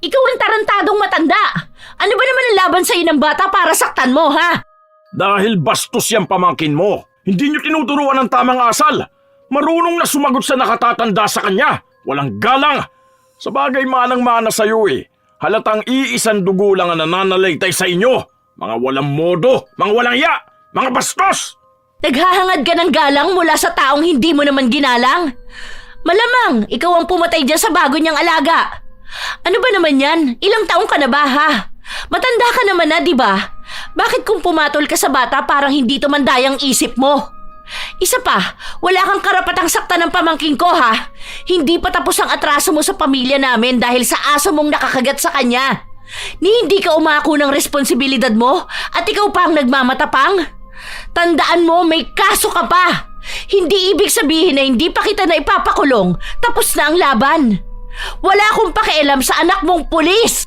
Ikaw ang tarantadong matanda. Ano ba naman ang laban sa'yo ng bata para saktan mo, ha? Dahil bastos yung pamangkin mo. Hindi niyo tinuturuan ng tamang asal. Marunong na sumagot sa nakatatanda sa kanya. Walang galang. Sa bagay manang-mana sa'yo eh. Halatang iisang dugo lang ang nananalaytay sa inyo. Mga walang modo, mga walang ya, mga bastos! Naghahangad ka ng galang mula sa taong hindi mo naman ginalang? Malamang, ikaw ang pumatay dyan sa bago niyang alaga. Ano ba naman yan? Ilang taong ka na ba, ha? Matanda ka naman na, di ba? Bakit kung pumatol ka sa bata parang hindi tumandayang isip mo? Isa pa, wala kang karapatang saktan ng pamangkin ko, ha? Hindi pa tapos ang atraso mo sa pamilya namin dahil sa aso mong nakakagat sa kanya. Ni hindi ka umako ng responsibilidad mo at ikaw pa ang nagmamatapang? Tandaan mo, may kaso ka pa. Hindi ibig sabihin na hindi pa kita na ipapakulong, tapos na ang laban. Wala akong pakialam sa anak mong pulis.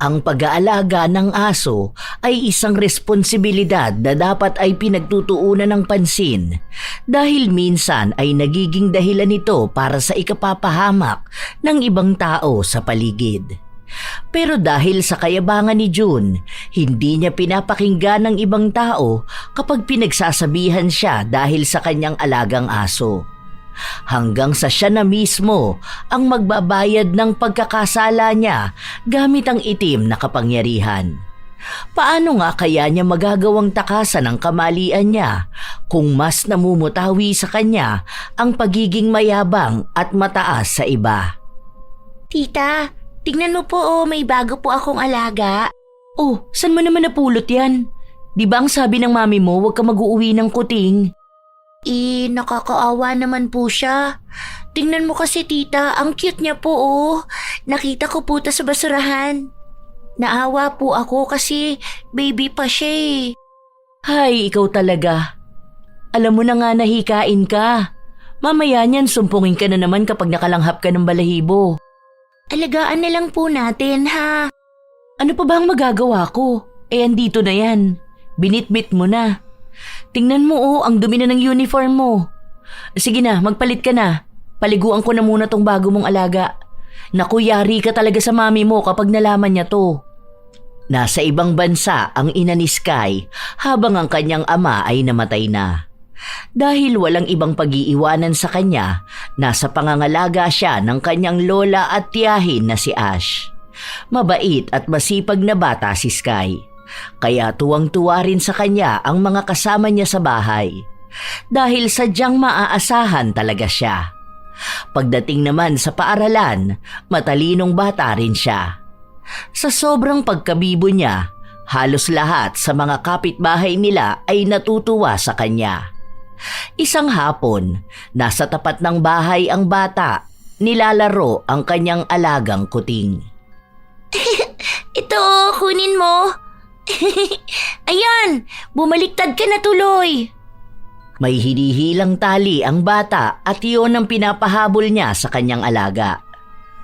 Ang pag-aalaga ng aso ay isang responsibilidad na dapat ay pinagtutuunan ng pansin dahil minsan ay nagiging dahilan nito para sa ikapapahamak ng ibang tao sa paligid. Pero dahil sa kayabangan ni June, hindi niya pinapakinggan ng ibang tao kapag pinagsasabihan siya dahil sa kanyang alagang aso. Hanggang sa siya na mismo ang magbabayad ng pagkakasala niya gamit ang itim na kapangyarihan. Paano nga kaya niya magagawang takasan ang kamalian niya kung mas namumutawi sa kanya ang pagiging mayabang at mataas sa iba? Tita, tingnan mo po, may bago po akong alaga. Oh, saan mo naman napulot yan? Di ba ang sabi ng mami mo huwag ka mag-uuwi ng kuting? Nakakaawa naman po siya. Tingnan mo kasi tita, ang cute niya po oh. Nakita ko po sa basurahan. Naawa po ako kasi baby pa siya eh. Hay, ikaw talaga. Alam mo na nga nahikain ka. Mamaya niyan sumpungin ka na naman kapag nakalanghap ka ng balahibo. Alagaan na lang po natin ha. Ano pa ba ang magagawa ko? Andito na yan. Binitbit mo na. Tingnan mo oh, ang dumi na ng uniform mo. Sige na, magpalit ka na. Paliguan ko na muna tong bago mong alaga. Naku, yari ka talaga sa mami mo kapag nalaman niya to. Nasa ibang bansa ang ina ni Sky habang ang kanyang ama ay namatay na. Dahil walang ibang pag-iiwanan sa kanya, nasa pangangalaga siya ng kanyang lola at tiyahin na si Ash. Mabait at masipag na bata si Sky. Kaya tuwang-tuwa rin sa kanya ang mga kasama niya sa bahay. Dahil sadyang maaasahan talaga siya. Pagdating naman sa paaralan, matalinong bata rin siya. Sa sobrang pagkabibo niya, halos lahat sa mga kapitbahay nila ay natutuwa sa kanya. Isang hapon, nasa tapat ng bahay ang bata, nilalaro ang kanyang alagang kuting. Ito, kunin mo. Ayan, bumaliktad ka na tuloy. May hinihilang tali ang bata at iyon ang pinapahabol niya sa kanyang alaga.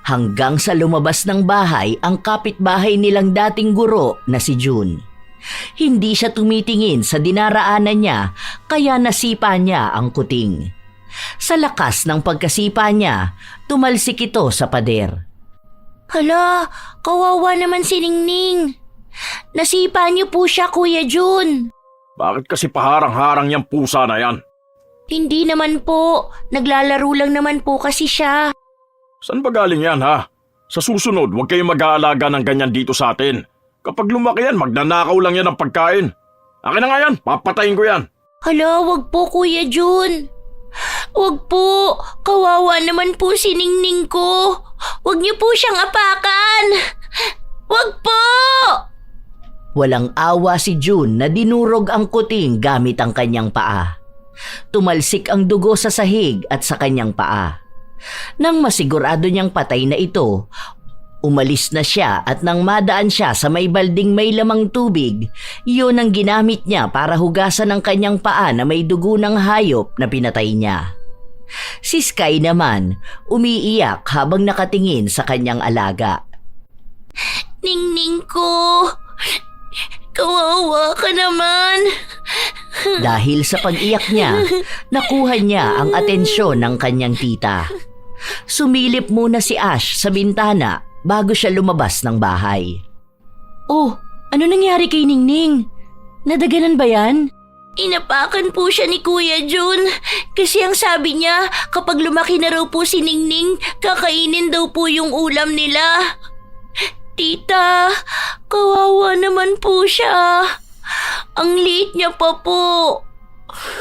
Hanggang sa lumabas ng bahay ang kapitbahay nilang dating guro na si June. Hindi siya tumitingin sa dinaraanan niya kaya nasipa niya ang kuting. Sa lakas ng pagkasipa niya, tumalsik ito sa pader. Hala, kawawa naman si Ningning. Nasipa niyo po siya, Kuya June. Bakit kasi paharang-harang yung pusa na yan? Hindi naman po. Naglalaro lang naman po kasi siya. Saan ba galing yan ha? Sa susunod, huwag kayong mag-aalaga ng ganyan dito sa atin. Kapag lumaki yan, magnanakaw lang yan ng pagkain. Akin na nga yan, papatayin ko yan. Hala, wag po Kuya June. Wag po, kawawa naman po si Ningning ko. Wag niyo po siyang apakan. Wag po! Walang awa si June na dinurog ang kuting gamit ang kanyang paa. Tumalsik ang dugo sa sahig at sa kanyang paa. Nang masigurado niyang patay na ito, umalis na siya at nang madaan siya sa may balding may lamang tubig, yun ang ginamit niya para hugasan ang kanyang paa na may dugo ng hayop na pinatay niya. Si Sky naman, umiiyak habang nakatingin sa kanyang alaga. Ningning ko, kawawa ka naman. Dahil sa pag-iyak niya, nakuha niya ang atensyon ng kanyang tita. Sumilip muna si Ash sa bintana bago siya lumabas ng bahay. Oh, ano nangyari kay Ningning? Nadaganan ba yan? Inapakan po siya ni Kuya Jun kasi ang sabi niya kapag lumaki na raw po si Ningning, kakainin daw po yung ulam nila. Tita, kawawa naman po siya. Ang liit niya pa po.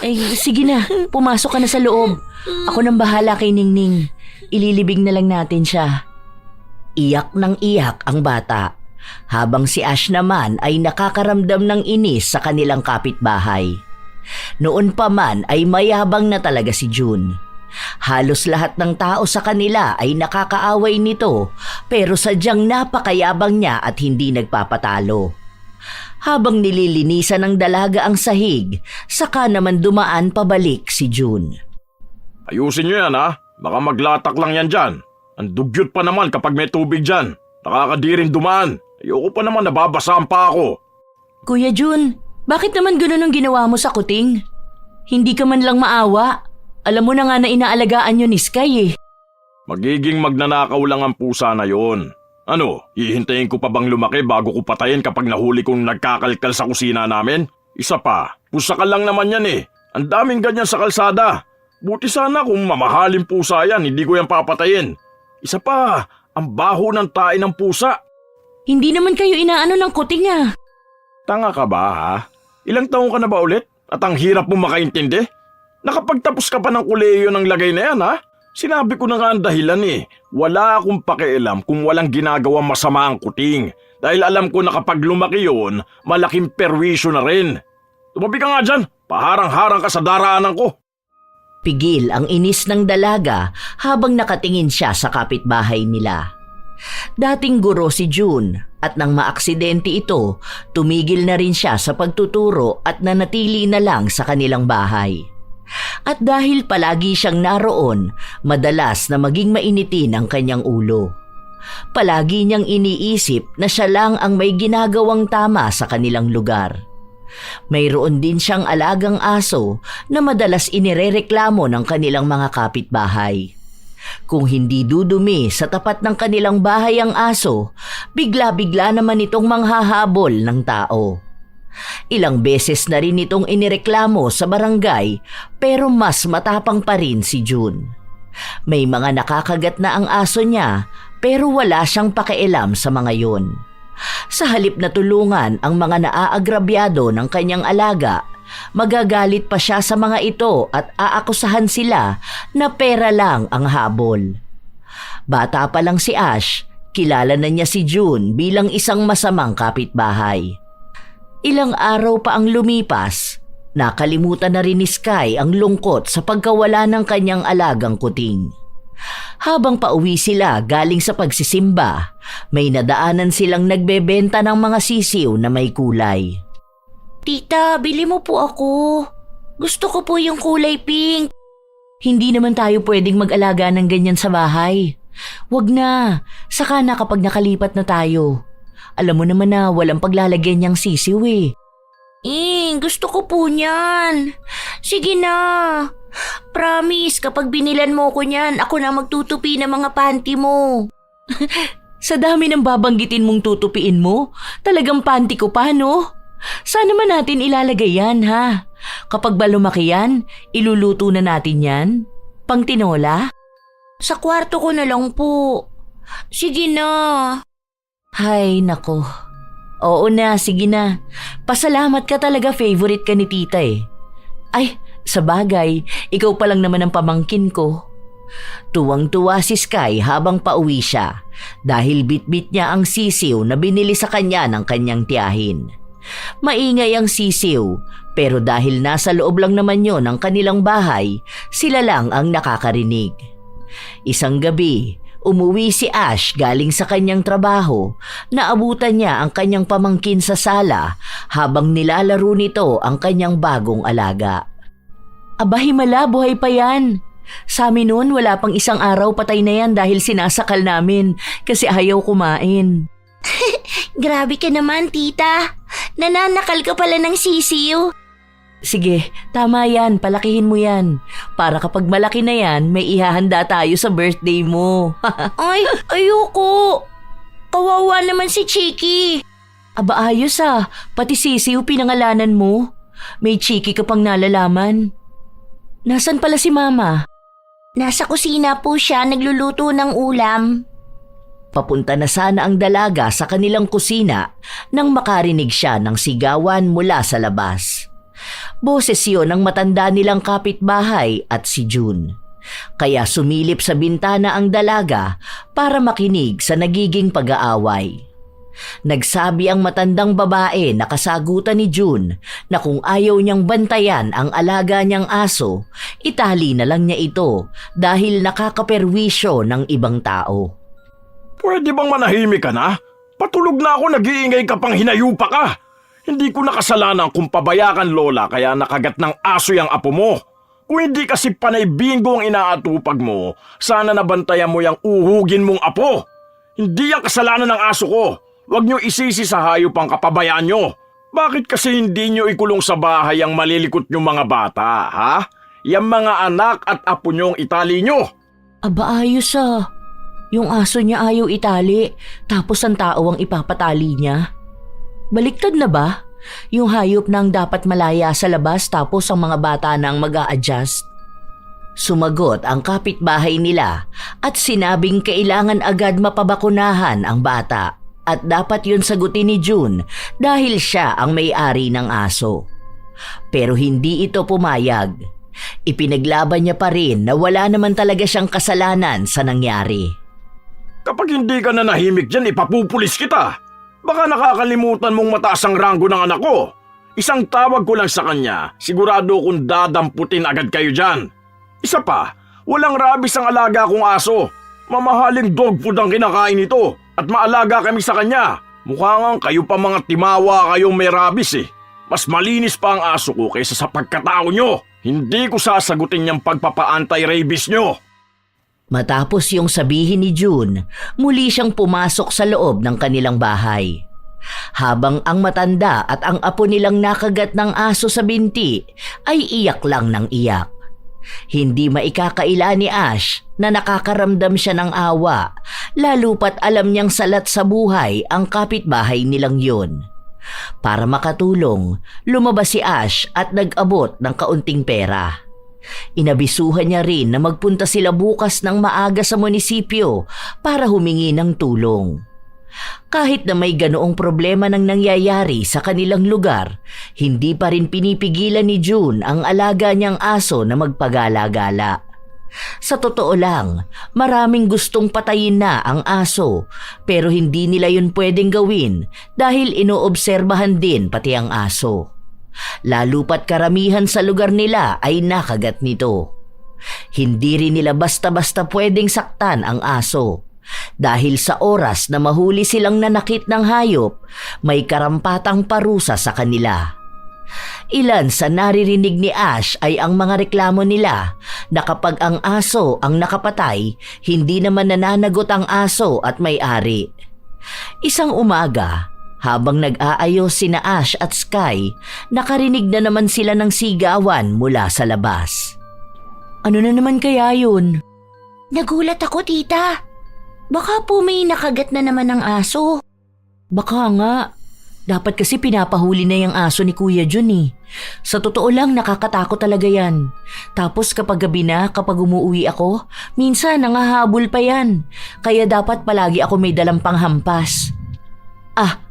Ay, sige na. Pumasok ka na sa loob. Ako nang bahala kay Ningning. Ililibing na lang natin siya. Iyak ng iyak ang bata, habang si Ash naman ay nakakaramdam ng inis sa kanilang kapitbahay. Noon pa man ay mayabang na talaga si June. Halos lahat ng tao sa kanila ay nakakaaway nito, pero sadyang napakayabang niya at hindi nagpapatalo. Habang nililinisan ng dalaga ang sahig, saka naman dumaan pabalik si June. Ayusin nyo yan ha, baka maglatak lang yan dyan. Ang dugyot pa naman kapag may tubig dyan. Nakakadirin dumaan. Ayoko pa naman nababasaan pa ako. Kuya Jun, bakit naman ganun ang ginawa mo sa kuting? Hindi ka man lang maawa. Alam mo na nga na inaalagaan yun ni Sky eh. Magiging magnanakaw lang ang pusa na yon. Ano, hihintayin ko pa bang lumaki bago ko patayin kapag nahuli kong nagkakalkal sa kusina namin? Isa pa, pusa ka lang naman yan eh. Ang daming ganyan sa kalsada. Buti sana kung mamahaling pusa yan, hindi ko yan papatayin. Isa pa, ang baho ng tae ng pusa. Hindi naman kayo inaano ng kuting ah. Tanga ka ba ha? Ilang taon ka na ba ulit? At ang hirap mo makaintindi? Nakapagtapos ka pa ng kolehiyo ng lagay na yan ha? Sinabi ko na nga ang dahilan eh. Wala akong pakialam kung walang ginagawang masama ang kuting. Dahil alam ko na kapag lumaki yun, malaking perwisyo na rin. Tumabi ka nga dyan, paharang-harang ka sa daraanan ko. Pigil ang inis ng dalaga habang nakatingin siya sa kapitbahay nila. Dating guro si June at nang maaksidente ito, tumigil na rin siya sa pagtuturo at nanatili na lang sa kanilang bahay. At dahil palagi siyang naroon, madalas na maging mainitin ang kanyang ulo. Palagi niyang iniisip na siya lang ang may ginagawang tama sa kanilang lugar. Mayroon din siyang alagang aso na madalas inirereklamo ng kanilang mga kapitbahay. Kung hindi dudumi sa tapat ng kanilang bahay ang aso, bigla-bigla naman itong manghahabol ng tao. Ilang beses na rin itong inireklamo sa barangay pero mas matapang pa rin si June. May mga nakakagat na ang aso niya pero wala siyang pakialam sa mga yon. Sa halip na tulungan ang mga naaagrabyado ng kanyang alaga, magagalit pa siya sa mga ito at aakusahan sila na pera lang ang habol. Bata pa lang si Ash, kilala na niya si June bilang isang masamang kapitbahay. Ilang araw pa ang lumipas, nakalimutan na rin ni Sky ang lungkot sa pagkawala ng kanyang alagang kuting. Habang pauwi sila galing sa pagsisimba, may nadaanan silang nagbebenta ng mga sisiw na may kulay. Tita, bili mo po ako. Gusto ko po yung kulay pink. Hindi naman tayo pwedeng mag-alaga ng ganyan sa bahay. Wag na, saka na kapag nakalipat na tayo. Alam mo naman na walang paglalagyan niyang sisiw eh. Gusto ko po niyan. Sige na. Promise, kapag binilan mo ko niyan, ako na magtutupi ng mga panty mo. Sa dami ng babanggitin mong tutupiin mo, talagang panty ko pa no? Saan naman natin ilalagay yan ha? Kapag ba lumaki yan, iluluto na natin yan? Pang tinola? Sa kwarto ko na lang po. Sige na. Hay nako. Oo na, sige na. Pasalamat ka talaga, favorite ka ni tita eh. Ay, sa bagay, ikaw pa lang naman ang pamangkin ko. Tuwang-tuwa si Sky habang pauwi siya dahil bitbit niya ang sisiw na binili sa kanya ng kanyang tiyahin. Maingay ang sisiw pero dahil nasa loob lang naman yon ng kanilang bahay, sila lang ang nakakarinig. Isang gabi, umuwi si Ash galing sa kanyang trabaho. Naabutan niya ang kanyang pamangkin sa sala habang nilalaro nito ang kanyang bagong alaga. Aba himala, buhay pa yan. Sa amin noon wala pang isang araw patay na yan dahil sinasakal namin kasi ayaw kumain. Grabe ka naman, tita. Nananakal ka pala ng sisiw. Sige, tama yan, palakihin mo yan. Para kapag malaki na yan, may ihahanda tayo sa birthday mo. Ay, ayoko. Kawawa naman si Chiki. Aba ayos pati sisiw pinangalanan mo. May Chiki ka pang nalalaman. Nasaan pala si Mama? Nasa kusina po siya nagluluto ng ulam. Papunta na sana ang dalaga sa kanilang kusina nang makarinig siya ng sigawan mula sa labas. Boses yun ng matanda nilang kapitbahay at si June. Kaya sumilip sa bintana ang dalaga para makinig sa nagiging pag-aaway. Nagsabi ang matandang babae na kasagutan ni June na kung ayaw niyang bantayan ang alaga niyang aso, itali na lang niya ito dahil nakakaperwisyo ng ibang tao. Pwede bang manahimik ka na? Patulog na ako, nag-iingay ka pang hinayupa ka. Hindi ko nakasalanan kung pabayakan lola kaya nakagat ng aso yung apo mo. Kung hindi kasi panay bingo ang inaatupag mo, sana nabantayan mo yung uhugin mong apo. Hindi ang kasalanan ng aso ko. Huwag niyo isisi sa hayop ang kapabayaan niyo. Bakit kasi hindi niyo ikulong sa bahay ang malilikot niyong mga bata, ha? Yang mga anak at apo niyong itali niyo. Aba ayos Yung aso niya ayaw itali, tapos ang tao ang ipapatali niya. Baliktad na ba? Yung hayop nang dapat malaya sa labas tapos ang mga bata nang mag-a-adjust? Sumagot ang kapitbahay nila at sinabing kailangan agad mapabakunahan ang bata at dapat yun sagutin ni June dahil siya ang may-ari ng aso. Pero hindi ito pumayag. Ipinaglaban niya pa rin na wala naman talaga siyang kasalanan sa nangyari. Kapag hindi ka na nahimik dyan, ipapupulis kita. Baka nakakalimutan mong mataas ang ranggo ng anak ko. Isang tawag ko lang sa kanya, sigurado kong dadamputin agad kayo dyan. Isa pa, walang rabies ang alaga kong aso. Mamahaling dog food ang kinakain nito at maalaga kami sa kanya. Mukha nga kayo pa mga timawa kayong may rabies eh. Mas malinis pa ang aso ko kaysa sa pagkatao nyo. Hindi ko sasagutin yung pagpapa-anti-rabies nyo. Matapos yung sabihin ni June, muli siyang pumasok sa loob ng kanilang bahay. Habang ang matanda at ang apo nilang nakagat ng aso sa binti ay iyak lang ng iyak. Hindi maikakaila ni Ash na nakakaramdam siya ng awa, lalo pat alam niyang salat sa buhay ang kapitbahay nilang yun. Para makatulong, lumabas si Ash at nag-abot ng kaunting pera. Inabisuhan niya rin na magpunta sila bukas ng maaga sa munisipyo para humingi ng tulong. Kahit na may ganoong problema nang nangyayari sa kanilang lugar, hindi pa rin pinipigilan ni June ang alaga niyang aso na magpagala-gala. Sa totoo lang, maraming gustong patayin na ang aso pero hindi nila yun pwedeng gawin dahil inoobserbahan din pati ang aso. Lalo pat karamihan sa lugar nila ay nakagat nito. Hindi rin nila basta-basta pwedeng saktan ang aso. Dahil sa oras na mahuli silang nanakit ng hayop, may karampatang parusa sa kanila. Ilan sa naririnig ni Ash ay ang mga reklamo nila na kapag ang aso ang nakapatay, hindi naman nananagot ang aso at may-ari. Isang umaga, habang nag-aayos sina Ash at Sky, nakarinig na naman sila ng sigawan mula sa labas. Ano na naman kaya yun? Nagulat ako, tita. Baka po may nakagat na naman ng aso. Baka nga. Dapat kasi pinapahuli na yung aso ni Kuya Jun eh. Sa totoo lang nakakatakot talaga yan. Tapos kapag gabi na, kapag umuwi ako, minsan nangahabol pa yan. Kaya dapat palagi ako may dalang panghampas.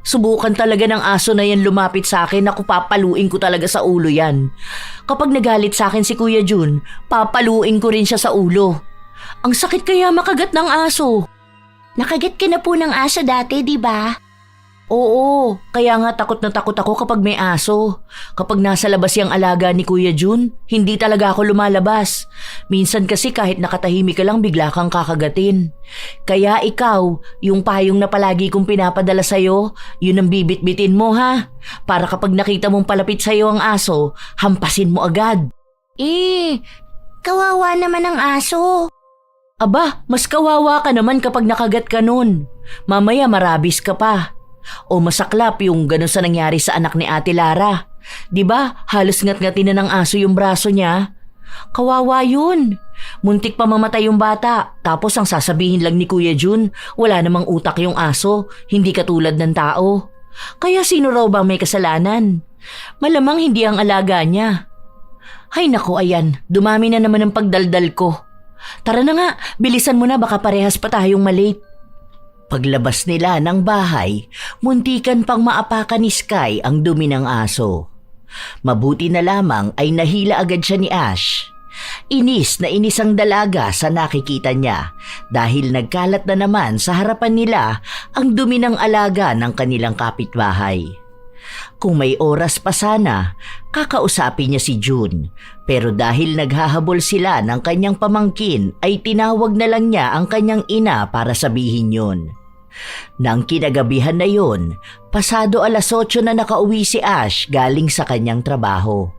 Subukan talaga ng aso na yan lumapit sa akin, ako papaluin ko talaga sa ulo yan. Kapag nagalit sa akin si Kuya Jun, papaluin ko rin siya sa ulo. Ang sakit kaya makagat ng aso. Nakagat ka na po ng aso dati, di ba? Oo, kaya nga takot na takot ako kapag may aso. Kapag nasa labas yung alaga ni Kuya Jun, hindi talaga ako lumalabas. Minsan kasi kahit nakatahimik ka lang bigla kang kakagatin. Kaya ikaw, yung payong na palagi kong pinapadala sa'yo, yun ang bibit-bitin mo ha. Para kapag nakita mong palapit sa'yo ang aso, hampasin mo agad. Kawawa naman ang aso. Aba, mas kawawa ka naman kapag nakagat ka nun. Mamaya marabis ka pa. O masaklap yung gano'n sa nangyari sa anak ni Ate Lara. 'Di ba? Halos ngat-ngatin na ng aso yung braso niya. Kawawa yun. Muntik pa mamatay yung bata. Tapos ang sasabihin lang ni Kuya Jun, wala namang utak yung aso, hindi katulad ng tao. Kaya sino raw bang may kasalanan? Malamang hindi ang alaga niya. Ay naku, ayan, dumami na naman ang pagdaldal ko. Tara na nga, bilisan mo na, baka parehas pa tayong malate. Paglabas nila ng bahay, muntikan pang maapakan ni Sky ang dumi ng aso. Mabuti na lamang ay nahila agad siya ni Ash. Inis na inis ang dalaga sa nakikita niya dahil nagkalat na naman sa harapan nila ang dumi ng alaga ng kanilang kapitbahay. Kung may oras pa sana, kakausapin niya si June. Pero dahil naghahabol sila ng kanyang pamangkin ay tinawag na lang niya ang kanyang ina para sabihin yun. Nang kinagabihan na yun, pasado 8:00 na nakauwi si Ash galing sa kanyang trabaho.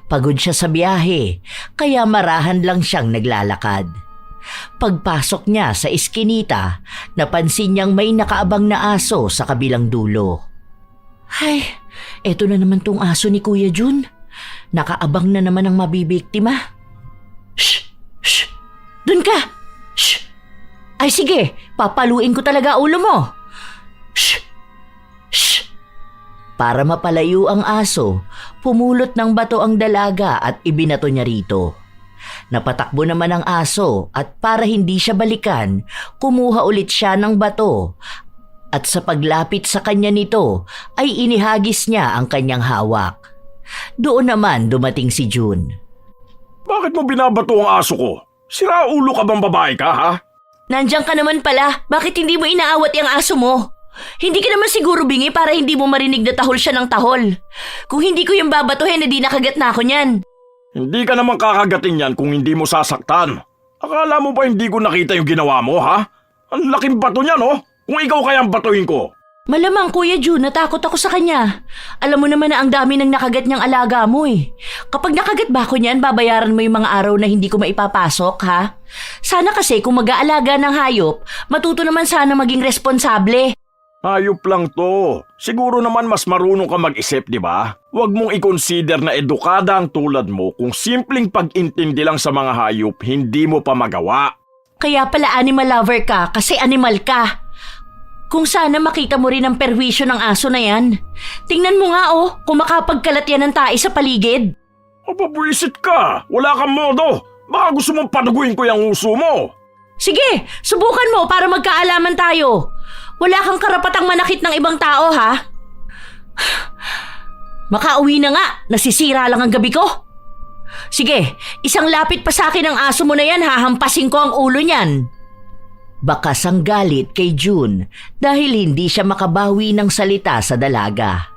Pagod siya sa biyahe, kaya marahan lang siyang naglalakad. Pagpasok niya sa iskinita, napansin niyang may nakaabang na aso sa kabilang dulo. Ay, eto na naman tong aso ni Kuya Jun. Nakaabang na naman ang mabibiktima. Shh! Shh! Dun ka! Shh! Ay sige, papaluin ko talaga ulo mo. Shh! Shh! Para mapalayo ang aso, pumulot ng bato ang dalaga at ibinato niya rito. Napatakbo naman ang aso at para hindi siya balikan, kumuha ulit siya ng bato. At sa paglapit sa kanya nito ay inihagis niya ang kanyang hawak. Doon naman dumating si June. Bakit mo binabato ang aso ko? Sira ulo ka bang babae ka, ha? Nandiyan ka naman pala, bakit hindi mo inaawat yung aso mo? Hindi ka naman siguro bingi para hindi mo marinig na tahol siya ng tahol. Kung hindi ko yung babatuhin, edi nakagat na ako niyan. Hindi ka naman kakagatin yan kung hindi mo sasaktan. Akala mo ba hindi ko nakita yung ginawa mo, ha? Ang laking bato niya, no? Kung ikaw kaya ang batuhin ko. Malamang Kuya Jun, natakot ako sa kanya. Alam mo naman na ang dami ng nakagat niyang alaga mo eh. Kapag nakagat ba ako niyan, babayaran mo yung mga araw na hindi ko maipapasok, ha? Sana kasi kung mag-aalaga ng hayop, matuto naman sana maging responsable. Hayop lang to. Siguro naman mas marunong ka mag-isip, di ba? Huwag mong i-consider na edukada ang tulad mo kung simpleng pag-intindi lang sa mga hayop, hindi mo pa magawa. Kaya pala animal lover ka kasi animal ka. Kung sana makita mo rin ang perwisyo ng aso na yan. Tingnan mo nga kung makapagkalat yan ng tae sa paligid. Mapapwisit ka. Wala kang modo. Baka gusto mong paduguin ko yung uso mo. Sige, subukan mo para magkaalaman tayo. Wala kang karapatang manakit ng ibang tao, ha? Makauwi na nga, nasisira lang ang gabi ko. Sige, isang lapit pa sa akin ang aso mo na yan, hahampasin ko ang ulo niyan. Bakas ang galit kay June dahil hindi siya makabawi ng salita sa dalaga.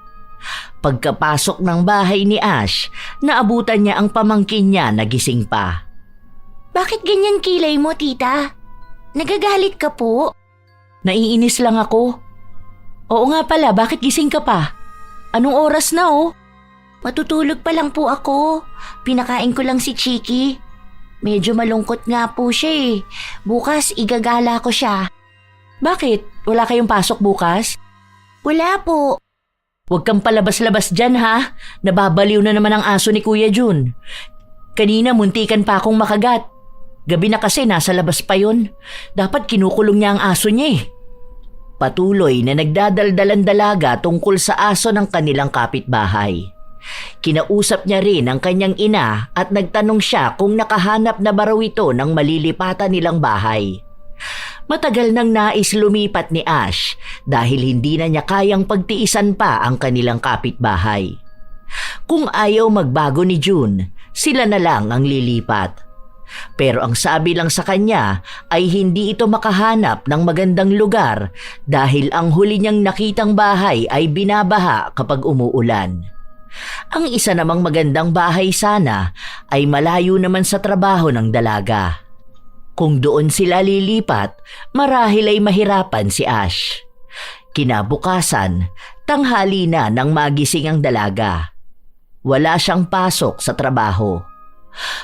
Pagkapasok ng bahay ni Ash, naabutan niya ang pamangkin niya na gising pa. Bakit ganyan kilay mo, tita? Nagagalit ka po? Naiinis lang ako. Oo nga pala, bakit gising ka pa? Anong oras na Matutulog pa lang po ako. Pinakain ko lang si Chiki. Medyo malungkot nga po siya eh. Bukas igagala ko siya. Bakit? Wala kayong pasok bukas? Wala po. Huwag kang palabas-labas dyan ha. Nababaliw na naman ang aso ni Kuya Jun. Kanina muntikan pa akong makagat. Gabi na kasi nasa labas pa yun. Dapat kinukulong niya ang aso niya eh. Patuloy na nagdadaldalan dalaga tungkol sa aso ng kanilang kapitbahay. Kinausap niya rin ang kanyang ina at nagtanong siya kung nakahanap na ba raw ito ng malilipatan nilang bahay. Matagal nang nais lumipat ni Ash dahil hindi na niya kayang pagtiisan pa ang kanilang kapitbahay. Kung ayaw magbago ni June, sila na lang ang lilipat. Pero ang sabi lang sa kanya ay hindi ito makahanap ng magandang lugar dahil ang huli niyang nakitang bahay ay binabaha kapag umuulan. Ang isa namang magandang bahay sana ay malayo naman sa trabaho ng dalaga. Kung doon sila lilipat, marahil ay mahirapan si Ash. Kinabukasan, tanghali na nang magising ang dalaga. Wala siyang pasok sa trabaho.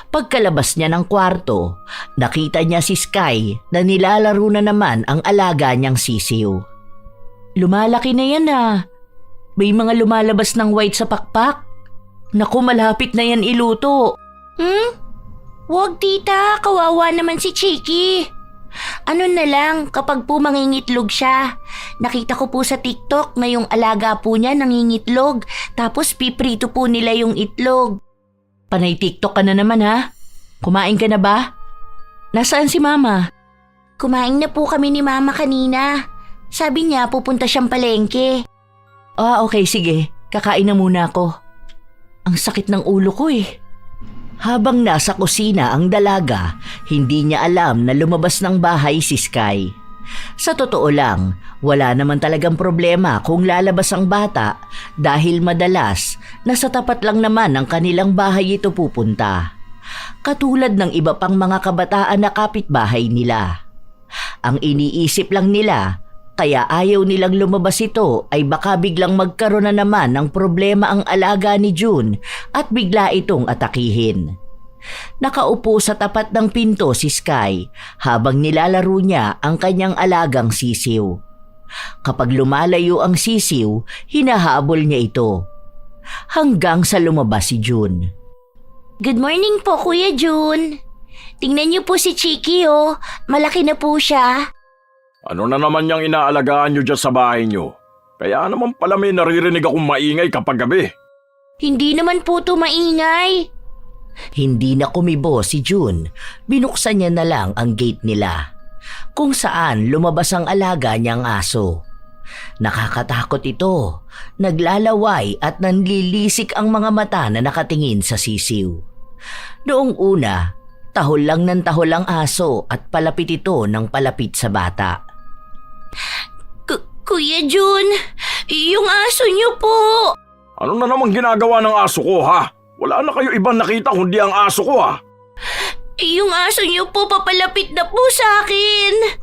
Pagkalabas niya ng kwarto, nakita niya si Sky na nilalaro na naman ang alaga niyang sisiw. Lumalaki na yan May mga lumalabas ng white sa pakpak. Naku, malapit na yan iluto. Wag tita, kawawa naman si Chiki. Ano na lang kapag po mangingitlog siya. Nakita ko po sa TikTok na yung alaga po niya nangingitlog tapos piprito po nila yung itlog. Panay TikTok ka na naman ha? Kumain ka na ba? Nasaan si mama? Kumain na po kami ni mama kanina. Sabi niya pupunta siyang palengke. Ah, okay, sige. Kakain na muna ako. Ang sakit ng ulo ko eh. Habang nasa kusina ang dalaga, hindi niya alam na lumabas ng bahay si Sky. Sa totoo lang, wala naman talagang problema kung lalabas ang bata dahil madalas nasa tapat lang naman ng kanilang bahay ito pupunta. Katulad ng iba pang mga kabataan na kapitbahay nila. Ang iniisip lang nila, kaya ayaw nilang lumabas ito ay baka biglang magkaroon na naman ng problema ang alaga ni June at bigla itong atakihin. Nakaupo sa tapat ng pinto si Sky habang nilalaro niya ang kanyang alagang sisiw. Kapag lumalayo ang sisiw, hinahabol niya ito. Hanggang sa lumabas si June. Good morning po Kuya June. Tingnan niyo po si Chiki oh, malaki na po siya. Ano na naman yung inaalagaan nyo dyan sa bahay nyo? Kaya naman pala may naririnig akong maingay kapag gabi. Hindi naman po to maingay. Hindi na kumibo si June. Binuksan niya na lang ang gate nila, kung saan lumabas ang alaga niyang aso. Nakakatakot ito. Naglalaway at nanlilisik ang mga mata na nakatingin sa sisiw. Noong una, tahol lang ng tahol ang aso at palapit ito ng palapit sa bata. Kuya June, yung aso niyo po. Ano na naman ginagawa ng aso ko ha? Wala na kayo ibang nakita kundi ang aso ko ha? Yung aso niyo po papalapit na po sa akin.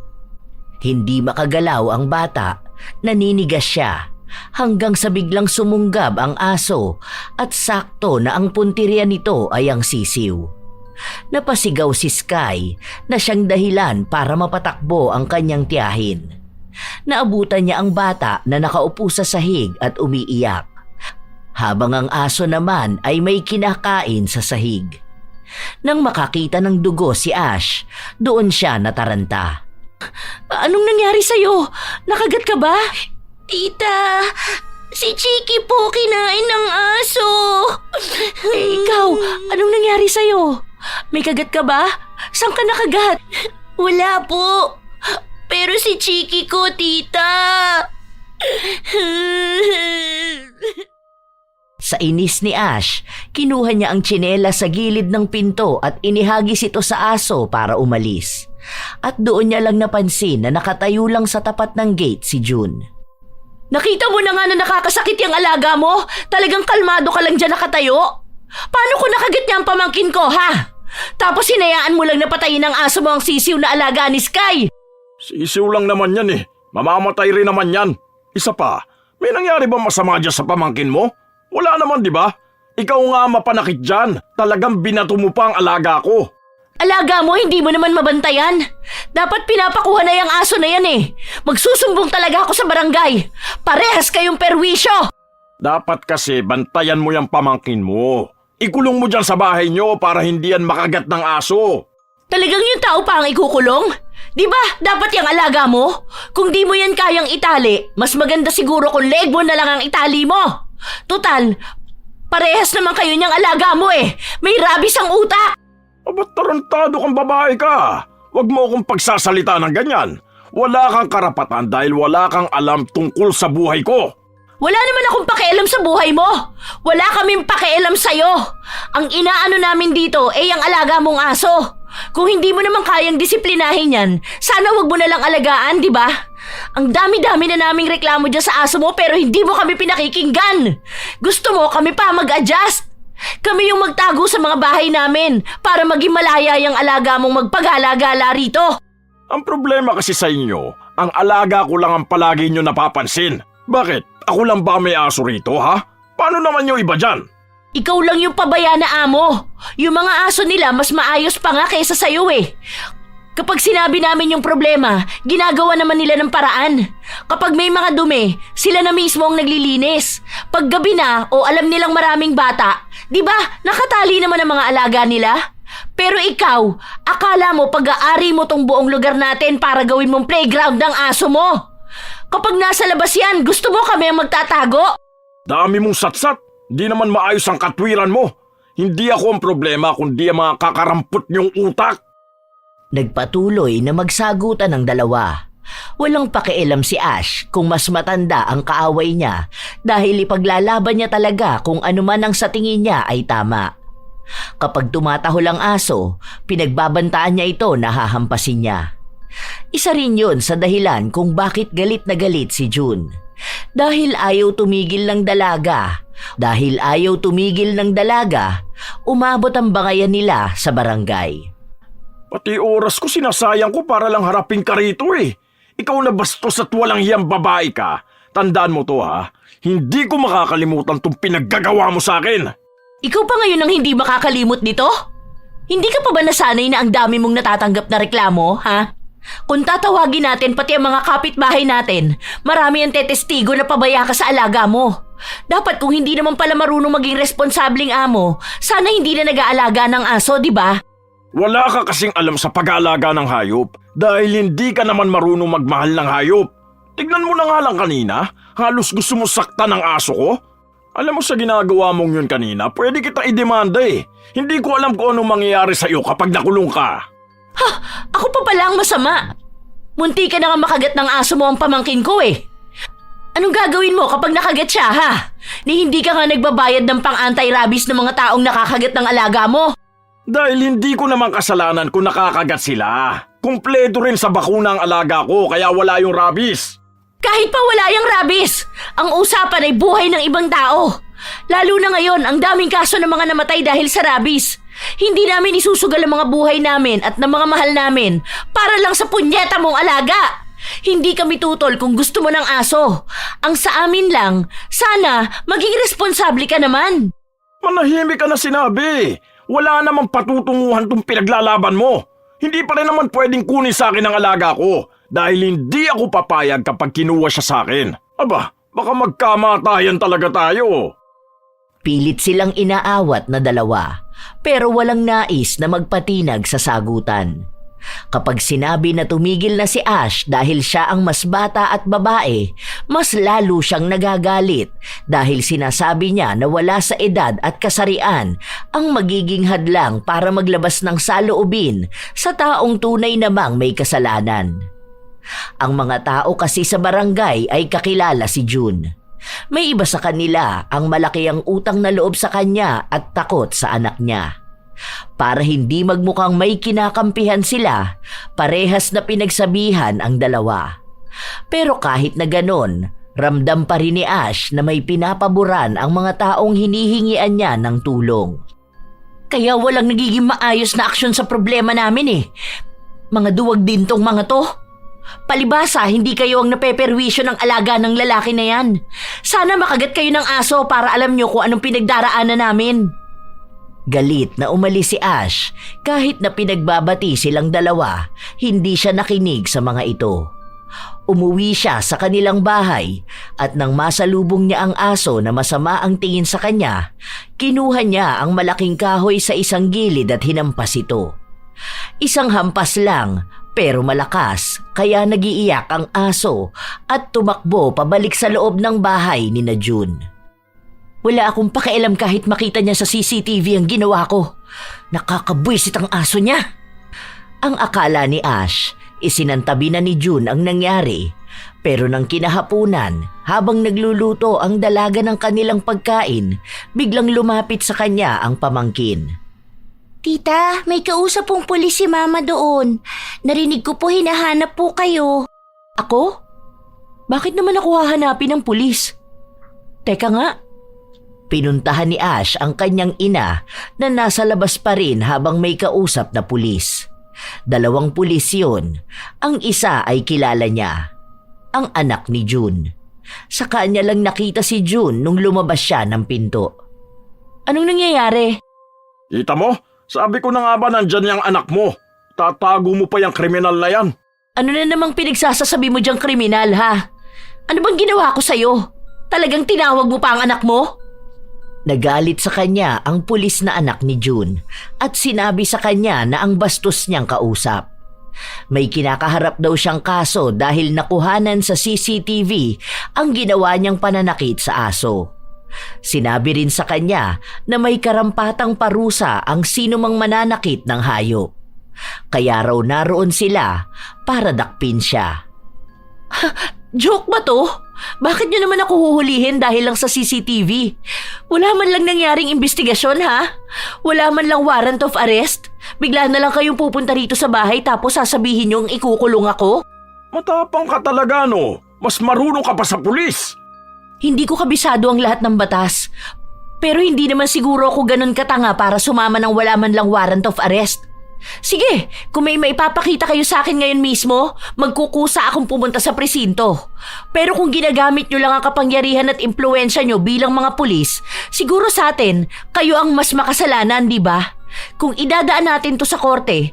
Hindi makagalaw ang bata. Naninigas siya hanggang sa biglang sumunggab ang aso at sakto na ang puntirya nito ay ang sisiw. Napasigaw si Sky na siyang dahilan para mapatakbo ang kanyang tiyahin. Naabutan niya ang bata na nakaupo sa sahig at umiiyak, habang ang aso naman ay may kinakain sa sahig. Nang makakita ng dugo si Ash, doon siya nataranta. Anong nangyari sa'yo? Nakagat ka ba? Tita, si Chiki po kinain ng aso. Ikaw, anong nangyari sa'yo? May kagat ka ba? Saan ka nakagat? Wala po. Pero si Chiki ko, tita. Sa inis ni Ash, kinuha niya ang tsinela sa gilid ng pinto at inihagis ito sa aso para umalis. At doon niya lang napansin na nakatayo lang sa tapat ng gate si June. Nakita mo na nga na nakakasakit yung alaga mo? Talagang kalmado ka lang dyan nakatayo? Paano kung nakagat niya ang pamangkin ko, ha? Tapos hinayaan mo lang na patayin ng aso mo ang sisiw na alaga ni Sky. Sisiw lang naman yan eh. Mamamatay rin naman yan. Isa pa, may nangyari ba masama dyan sa pamangkin mo? Wala naman di ba? Ikaw nga mapanakit dyan. Talagang binato mo pa ang alaga ko. Alaga mo, hindi mo naman mabantayan. Dapat pinapakuha na yung aso na yan eh. Magsusumbong talaga ako sa barangay. Parehas kayong perwisyo. Dapat kasi bantayan mo yung pamangkin mo. Ikulong mo dyan sa bahay nyo para hindi yan makagat ng aso. Talagang yung tao pa ang ikukulong? Di ba dapat yung alaga mo? Kung di mo yan kayang itali, mas maganda siguro kung leg mo na lang ang itali mo. Tutal, parehas naman kayo niyang alaga mo eh. May rabies ang utak. Ba't tarantado kang babae ka? Huwag mo akong pagsasalita ng ganyan. Wala kang karapatan dahil wala kang alam tungkol sa buhay ko. Wala naman akong pakialam sa buhay mo. Wala kaming pakialam sa'yo. Ang inaano namin dito ay ang alaga mong aso. Kung hindi mo naman kayang disiplinahin yan, sana wag mo na lang alagaan, di ba? Ang dami-dami na naming reklamo dyan sa aso mo pero hindi mo kami pinakikinggan. Gusto mo kami pa mag-adjust. Kami yung magtago sa mga bahay namin para maging malaya yung alaga mong magpagala-gala rito. Ang problema kasi sa inyo, ang alaga ko lang ang palagi nyo napapansin. Bakit? Ako lang ba may aso rito, ha? Paano naman yung iba dyan? Ikaw lang yung pabaya na amo. Yung mga aso nila mas maayos pa nga kaysa sa'yo eh. Kapag sinabi namin yung problema, ginagawa naman nila ng paraan. Kapag may mga dumi, sila na mismo ang naglilinis. Pag gabi na o alam nilang maraming bata, di ba nakatali naman ang mga alaga nila? Pero ikaw, akala mo pag-aari mo tong buong lugar natin para gawin mong playground ng aso mo? Kapag nasa labas yan, gusto mo kami ang magtatago? Dami mong satsat. Di naman maayos ang katwiran mo. Hindi ako ang problema kundi ang mga kakarampot niyong utak. Nagpatuloy na magsagutan ng dalawa. Walang pakialam si Ash kung mas matanda ang kaaway niya dahil ipaglalaban niya talaga kung ano man ang sa tingin niya ay tama. Kapag tumatahol ang aso, pinagbabantaan niya ito na hahampasin niya. Isa rin yun sa dahilan kung bakit galit na galit si June. Dahil ayaw tumigil ng dalaga. Umabot ang bangayan nila sa barangay. Pati oras ko sinasayang ko para lang harapin ka rito eh. Ikaw na bastos at walang hiyang babae ka. Tandaan mo to ha. Hindi ko makakalimutan tong pinaggagawa mo sa akin. Ikaw pa ngayon ang hindi makakalimot nito? Hindi ka pa ba nasanay na ang dami mong natatanggap na reklamo, ha? Kung tatawagin natin pati ang mga kapitbahay natin, marami ang tetestigo na pabaya ka sa alaga mo. Dapat kung hindi naman pala marunong maging responsabling amo, sana hindi na nag-aalaga ng aso, di ba? Wala ka kasing alam sa pag-aalaga ng hayop dahil hindi ka naman marunong magmahal ng hayop. Tignan mo na nga lang kanina, halos gusto mo saktan ng aso ko. Alam mo sa ginagawa mong yun kanina, pwede kita idemanda eh. Hindi ko alam kung anong mangyayari sa'yo kapag nakulong ka. Ha! Ako pa pala ang masama. Munti ka na nga makagat ng aso mo ang pamangkin ko eh. Anong gagawin mo kapag nakagat siya ha? Ni hindi ka nga nagbabayad ng pang-anti-rabies ng mga taong nakakagat ng alaga mo? Dahil hindi ko naman kasalanan kung nakakagat sila. Kumpleto rin sa bakuna ang alaga ko kaya wala yung rabies. Kahit pa wala yung rabies, ang usapan ay buhay ng ibang tao. Lalo na ngayon, ang daming kaso ng mga namatay dahil sa rabies. Hindi namin isusugal ang mga buhay namin at ng mga mahal namin para lang sa punyeta mong alaga. Hindi kami tutol kung gusto mo ng aso. Ang sa amin lang, sana maging responsable ka naman. Manahimik ka na sinabi. Wala namang patutunguhan tong pinaglalaban mo. Hindi pa rin naman pwedeng kunin sa akin ang alaga ko dahil hindi ako papayag kapag kinuha siya sa akin. Aba, baka magkamatayan talaga tayo. Pilit silang inaawat na dalawa, pero walang nais na magpatinag sa sagutan. Kapag sinabi na tumigil na si Ash dahil siya ang mas bata at babae, mas lalo siyang nagagalit dahil sinasabi niya na wala sa edad at kasarian ang magiging hadlang para maglabas ng saloobin sa taong tunay namang may kasalanan. Ang mga tao kasi sa barangay ay kakilala si June. May iba sa kanila ang malaki ang utang na loob sa kanya at takot sa anak niya. Para hindi magmukhang may kinakampihan sila, parehas na pinagsabihan ang dalawa. Pero kahit na ganon, ramdam pa rin ni Ash na may pinapaboran ang mga taong hinihingian niya ng tulong. Kaya walang nagiging maayos na aksyon sa problema namin eh. Mga duwag din tong mga to. Palibasa, hindi kayo ang napeperwisyo ng alaga ng lalaki na yan. Sana makagat kayo ng aso para alam nyo kung anong pinagdaraanan namin. Galit na umalis si Ash kahit na pinagbabati silang dalawa, hindi siya nakinig sa mga ito. Umuwi siya sa kanilang bahay at nang masalubong niya ang aso na masama ang tingin sa kanya, kinuha niya ang malaking kahoy sa isang gilid at hinampas ito. Isang hampas lang pero malakas kaya nagiiyak ang aso at tumakbo pabalik sa loob ng bahay ni na June. Wala akong pakialam kahit makita niya sa CCTV ang ginawa ko. Nakakabwisit ang aso niya. Ang akala ni Ash, isinantabi na ni June ang nangyari. Pero nang kinahapunan, habang nagluluto ang dalaga ng kanilang pagkain, biglang lumapit sa kanya ang pamangkin. Tita, may kausap pong pulis si Mama doon. Narinig ko po hinahanap po kayo. Ako? Bakit naman ako hahanapin ng pulis? Teka nga. Pinuntahan ni Ash ang kanyang ina na nasa labas pa rin habang may kausap na pulis. 2 pulis yun. Ang isa ay kilala niya, ang anak ni June. Sa kanya lang nakita si June nung lumabas siya ng pinto. Anong nangyayari? Kita mo? Sabi ko na nga ba nandyan yung anak mo? Tatago mo pa yung kriminal na yan. Ano na namang pinagsasasabi mo diyang kriminal ha? Ano bang ginawa ko sa'yo? Talagang tinawag mo pa ang anak mo? Nagalit sa kanya ang pulis na anak ni June at sinabi sa kanya na ang bastos niyang kausap. May kinakaharap daw siyang kaso dahil nakuhanan sa CCTV ang ginawa niyang pananakit sa aso. Sinabi rin sa kanya na may karampatang parusa ang sinumang mananakit ng hayop. Kaya raw naroon sila para dakpin siya. Joke ba to? Bakit niyo naman ako huhulihin dahil lang sa CCTV? Wala man lang nangyaring investigasyon, ha? Wala man lang warrant of arrest? Bigla na lang kayong pupunta rito sa bahay tapos sasabihin niyong ikukulong ako? Matapang ka talaga, no? Mas marunong ka pa sa pulis. Hindi ko kabisado ang lahat ng batas. Pero hindi naman siguro ako ganun katanga para sumama ng wala man lang warrant of arrest. Sige, kung may maipapakita kayo sa akin ngayon mismo, magkukusa akong pumunta sa presinto. Pero kung ginagamit nyo lang ang kapangyarihan at impluensya nyo bilang mga pulis, siguro sa atin, kayo ang mas makasalanan, di ba? Kung idadaan natin to sa korte,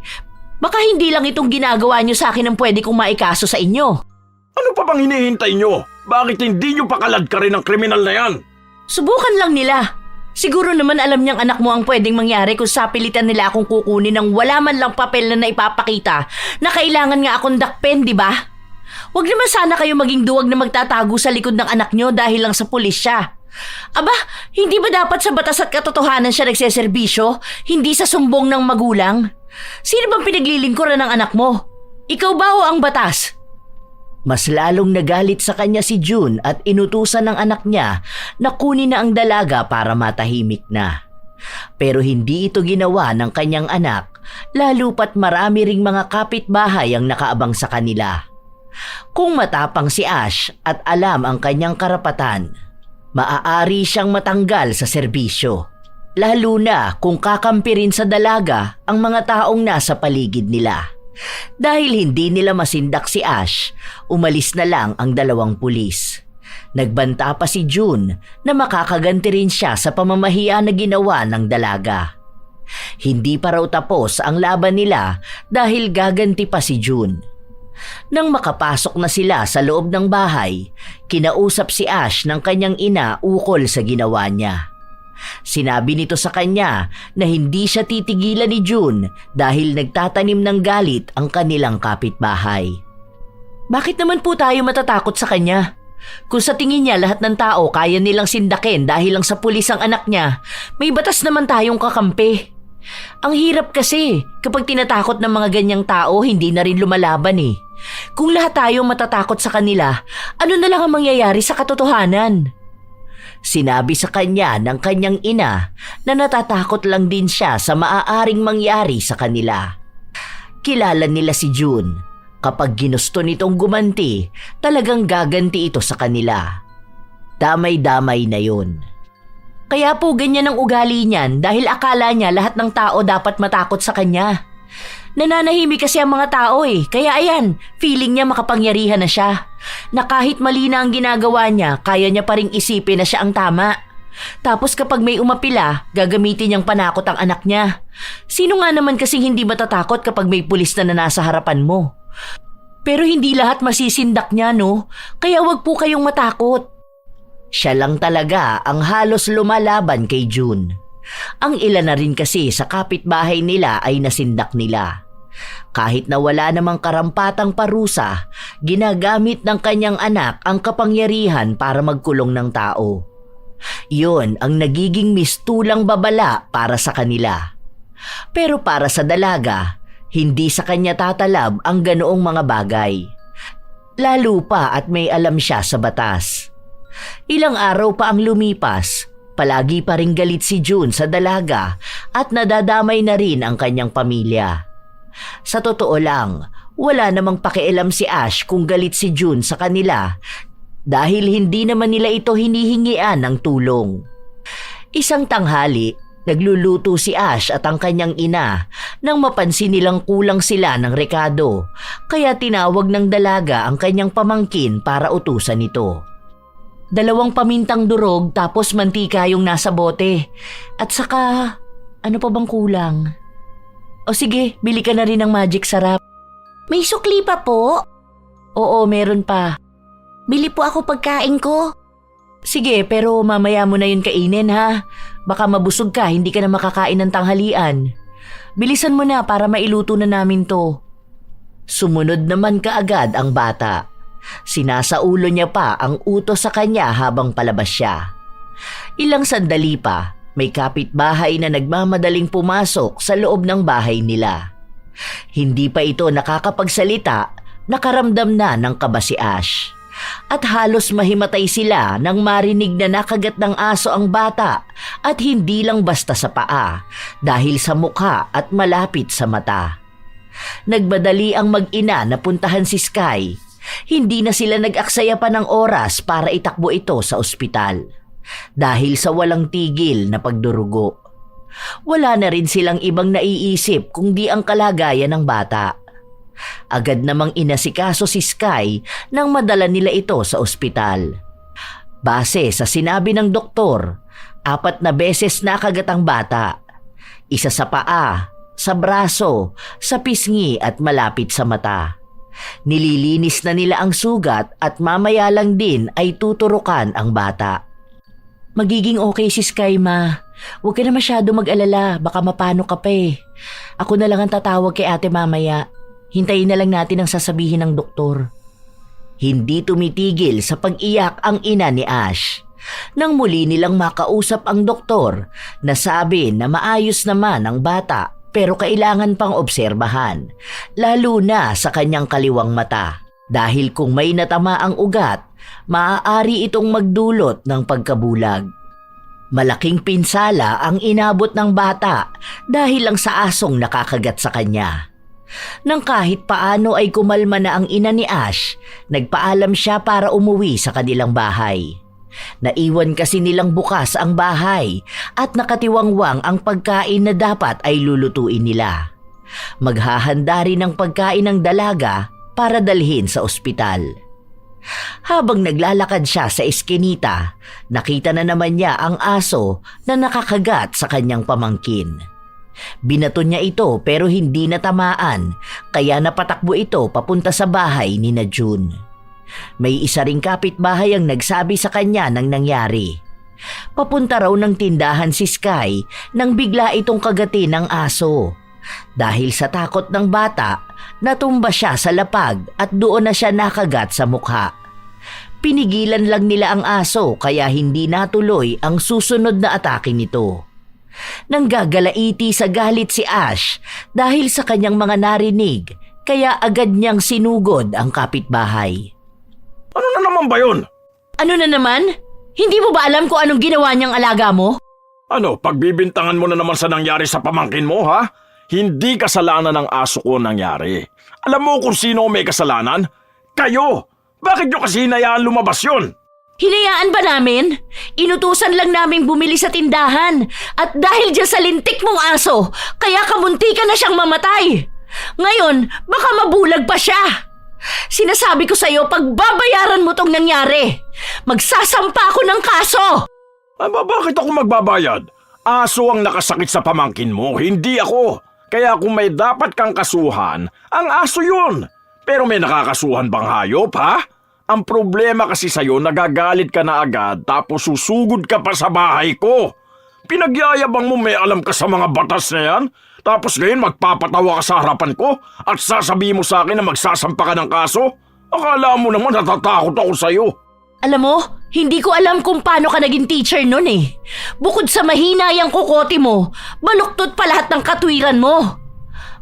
baka hindi lang itong ginagawa nyo sa akin ang pwede kong maikaso sa inyo. Ano pa bang hinihintay nyo? Bakit hindi nyo pakalad ka rin ng kriminal na yan? Subukan lang nila. Siguro naman alam niyang anak mo ang pwedeng mangyari kung sapilitan nila akong kukunin ng wala man lang papel na naipapakita na kailangan nga akong dakpen, di ba? Huwag naman sana kayo maging duwag na magtatago sa likod ng anak niyo dahil lang sa pulis siya. Aba, hindi ba dapat sa batas at katotohanan siya nagseserbisyo, hindi sa sumbong ng magulang? Sino bang pinaglilingkuran ng anak mo? Ikaw ba o ang batas? Mas lalong nagalit sa kanya si June at inutusan ng anak niya na kunin na ang dalaga para matahimik na. Pero hindi ito ginawa ng kanyang anak, lalo pat marami ring mga kapitbahay ang nakaabang sa kanila. Kung matapang si Ash at alam ang kanyang karapatan, maaari siyang matanggal sa serbisyo. Lalo na kung kakampi rin sa dalaga ang mga taong nasa paligid nila. Dahil hindi nila masindak si Ash, umalis na lang ang dalawang pulis. Nagbanta pa si June na makakaganti rin siya sa pamamahiya na ginawa ng dalaga. Hindi pa raw tapos ang laban nila dahil gaganti pa si June. Nang makapasok na sila sa loob ng bahay, kinausap si Ash ng kanyang ina ukol sa ginawa niya. Sinabi nito sa kanya na hindi siya titigilan ni June dahil nagtatanim ng galit ang kanilang kapitbahay. Bakit naman po tayo matatakot sa kanya? Kung sa tingin niya lahat ng tao kaya nilang sindakin dahil lang sa pulis ang anak niya, may batas naman tayong kakampi. Ang hirap kasi kapag tinatakot ng mga ganyang tao, hindi na rin lumalaban eh. Kung lahat tayo matatakot sa kanila, ano na lang ang mangyayari sa katotohanan? Sinabi sa kanya ng kanyang ina na natatakot lang din siya sa maaaring mangyari sa kanila. Kilala nila si June. Kapag ginusto nitong gumanti, talagang gaganti ito sa kanila. Damay-damay na yun. Kaya po ganyan ang ugali niyan dahil akala niya lahat ng tao dapat matakot sa kanya. Nananahimik kasi ang mga tao eh, kaya ayan, feeling niya makapangyarihan na siya. Na kahit mali na ang ginagawa niya, kaya niya pa ring isipin na siya ang tama. Tapos kapag may umapila, gagamitin niyang panakot ang anak niya. Sino nga naman kasing hindi matatakot kapag may pulis na nasa harapan mo? Pero hindi lahat masisindak niya, no? Kaya wag po kayong matakot. Siya lang talaga ang halos lumalaban kay June. Ang ilan na rin kasi sa kapitbahay nila ay nasindak nila. Kahit na wala namang karampatang parusa, ginagamit ng kanyang anak ang kapangyarihan para magkulong ng tao. Yun ang nagiging mistulang babala para sa kanila. Pero para sa dalaga, hindi sa kanya tatalab ang ganoong mga bagay. Lalo pa at may alam siya sa batas. Ilang araw pa ang lumipas, palagi pa ring galit si June sa dalaga at nadadamay na rin ang kanyang pamilya. Sa totoo lang, wala namang pakialam si Ash kung galit si June sa kanila dahil hindi naman nila ito hinihingian ng tulong. Isang tanghali, nagluluto si Ash at ang kanyang ina nang mapansin nilang kulang sila ng rekado, kaya tinawag ng dalaga ang kanyang pamangkin para utusan ito. 2 pamintang durog tapos mantika yung nasa bote. At saka, ano pa bang kulang? O sige, bili ka na rin ng magic sarap. May sukli pa po? Oo, meron pa. Bili po ako pagkain ko. Sige, pero mamaya mo na yun kainin ha. Baka mabusog ka, hindi ka na makakain ng tanghalian. Bilisan mo na para mailuto na namin to. Sumunod naman kaagad ang bata. Sinasaulo niya pa ang utos sa kanya habang palabas siya. Ilang sandali pa, may kapitbahay na nagmamadaling pumasok sa loob ng bahay nila. Hindi pa ito nakakapagsalita, nakaramdam na ng kaba si Ash. At halos mahimatay sila nang marinig na nakagat ng aso ang bata at hindi lang basta sa paa dahil sa mukha at malapit sa mata. Nagmadali ang mag-ina na puntahan si Sky. Hindi na sila nag-aksaya pa ng oras para itakbo ito sa ospital dahil sa walang tigil na pagdurugo. Wala na rin silang ibang naiisip kundi ang kalagayan ng bata. Agad namang inasikaso si Sky nang madala nila ito sa ospital. Base sa sinabi ng doktor, 4 na beses nakagat ang bata. Isa sa paa, sa braso, sa pisngi at malapit sa mata. Nililinis na nila ang sugat at mamaya lang din ay tuturukan ang bata. Magiging okay si Sky, ma. Huwag ka na masyado mag-alala, baka mapano ka pa eh. Ako na lang ang tatawag kay ate mamaya. Hintayin na lang natin ang sasabihin ng doktor. Hindi tumitigil sa pag-iyak ang ina ni Ash. Nang muli nilang makausap ang doktor, nasabi na maayos naman ang bata pero kailangan pang obserbahan, lalo na sa kanyang kaliwang mata. Dahil kung may natama ang ugat, maaari itong magdulot ng pagkabulag. Malaking pinsala ang inabot ng bata dahil lang sa asong nakakagat sa kanya. Nang kahit paano ay kumalma na ang ina ni Ash, nagpaalam siya para umuwi sa kanilang bahay. Naiwan kasi nilang bukas ang bahay at nakatiwangwang ang pagkain na dapat ay lulutuin nila. Maghahanda rin ng pagkain ng dalaga para dalhin sa ospital. Habang naglalakad siya sa eskinita, nakita na naman niya ang aso na nakakagat sa kanyang pamangkin. Binato niya ito pero hindi natamaan, kaya napatakbo ito papunta sa bahay ni na June. May isa ring kapitbahay ang nagsabi sa kanya ng nangyari. Papunta raw ng tindahan si Sky nang bigla itong kagatin ng aso. Dahil sa takot ng bata, natumba siya sa lapag at doon na siya nakagat sa mukha. Pinigilan lang nila ang aso kaya hindi natuloy ang susunod na atake nito. Nanggagalaiti sa galit si Ash dahil sa kanyang mga narinig kaya agad niyang sinugod ang kapitbahay. Ano na naman ba yun? Ano na naman? Hindi mo ba alam kung anong ginawa niyang alaga mo? Ano, pagbibintangan mo na naman sa nangyari sa pamangkin mo, ha? Hindi kasalanan ng aso ko nangyari. Alam mo kung sino may kasalanan? Kayo! Bakit nyo kasi hinayaan lumabas yun? Hinayaan ba namin? Inutusan lang naming bumili sa tindahan at dahil dyan sa lintik mong aso, kaya kamunti ka na siyang mamatay. Ngayon, baka mabulag pa siya. Sinasabi ko sa'yo, pagbabayaran mo tong nangyari. Magsasampa ako ng kaso. Bakit ako magbabayad? Aso ang nakasakit sa pamangkin mo, hindi ako. Kaya kung may dapat kang kasuhan, ang aso yun. Pero may nakakasuhan bang hayop, ha? Ang problema kasi sa'yo, nagagalit ka na agad tapos susugod ka pa sa bahay ko. Pinagyayabang mo may alam ka sa mga batas na yan, tapos ngayon magpapatawa ka sa harapan ko at sasabihin mo sa akin na magsasampa ka ng kaso? Akala mo naman natatakot ako sa'yo. Alam mo, hindi ko alam kung paano ka naging teacher nun eh. Bukod sa mahina yung kukote mo, baluktot pa lahat ng katwiran mo.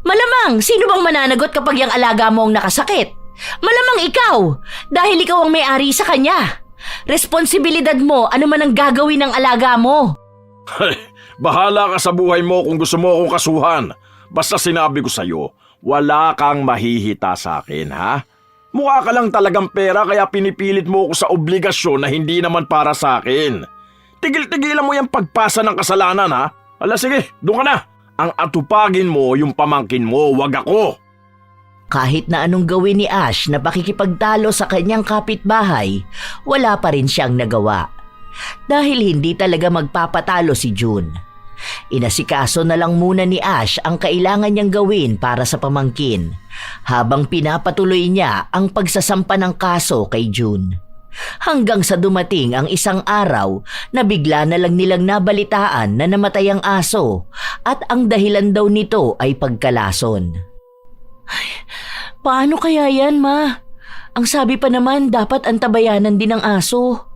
Malamang, sino bang mananagot kapag yung alaga mo ang nakasakit? Malamang ikaw, dahil ikaw ang may-ari sa kanya. Responsibilidad mo, ano man ang gagawin ng alaga mo. Bahala ka sa buhay mo kung gusto mo akong kasuhan. Basta sinabi ko sa'yo, wala kang mahihita sa akin, ha? Mukha ka lang talagang pera kaya pinipilit mo ako sa obligasyon na hindi naman para sa akin. Tigil-tigilan mo yung pagpasa ng kasalanan, ha? Ala sige, doon ka na. Ang atupagin mo yung pamangkin mo, wag ako. Kahit na anong gawin ni Ash na pakikipagtalo sa kanyang kapitbahay, wala pa rin siyang nagawa. Dahil hindi talaga magpapatalo si June. Inasikaso na lang muna ni Ash ang kailangan niyang gawin para sa pamangkin, habang pinapatuloy niya ang pagsasampa ng kaso kay June. Hanggang sa dumating ang isang araw na bigla na lang nilang nabalitaan na namatay ang aso at ang dahilan daw nito ay pagkalason. Paano kaya yan, Ma? Ang sabi pa naman, dapat antabayanan din ng aso.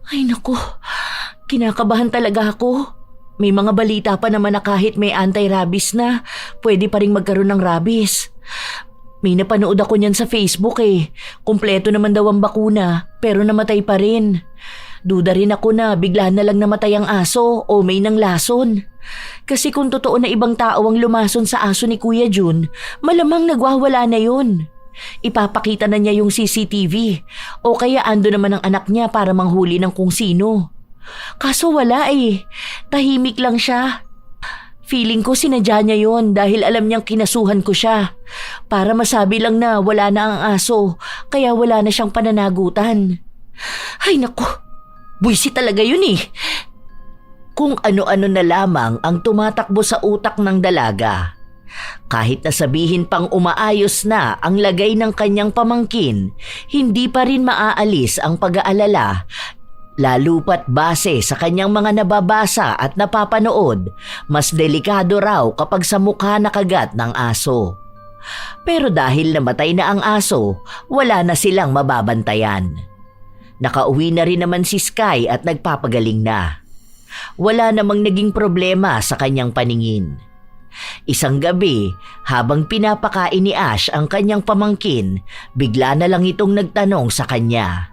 Ay naku, kinakabahan talaga ako. May mga balita pa naman na kahit may anti-rabies na, pwede pa rin magkaroon ng rabies. May napanood ako niyan sa Facebook eh. Kumpleto naman daw ang bakuna, pero namatay pa rin. Duda rin ako na bigla na lang namatay ang aso o may nanglason. Kasi kung totoo na ibang tao ang lumason sa aso ni Kuya Jun, malamang nagwawala na yun. Ipapakita na niya yung CCTV o kaya ando naman ang anak niya para manghuli ng kung sino. Kaso wala eh. Tahimik lang siya. Feeling ko sinadya niya yon dahil alam niyang kinasuhan ko siya. Para masabi lang na wala na ang aso, kaya wala na siyang pananagutan. Ay naku, buwisit talaga yun eh. Kung ano-ano na lamang ang tumatakbo sa utak ng dalaga. Kahit na sabihin pang umaayos na ang lagay ng kanyang pamangkin, hindi pa rin maaalis ang pag-aalala. Lalo pat base sa kanyang mga nababasa at napapanood, mas delikado raw kapag sa mukha nakagat ng aso. Pero dahil namatay na ang aso, wala na silang mababantayan. Nakauwi na rin naman si Sky at nagpapagaling na. Wala namang naging problema sa kanyang paningin. Isang gabi, habang pinapakain ni Ash ang kanyang pamangkin, bigla na lang itong nagtanong sa kanya.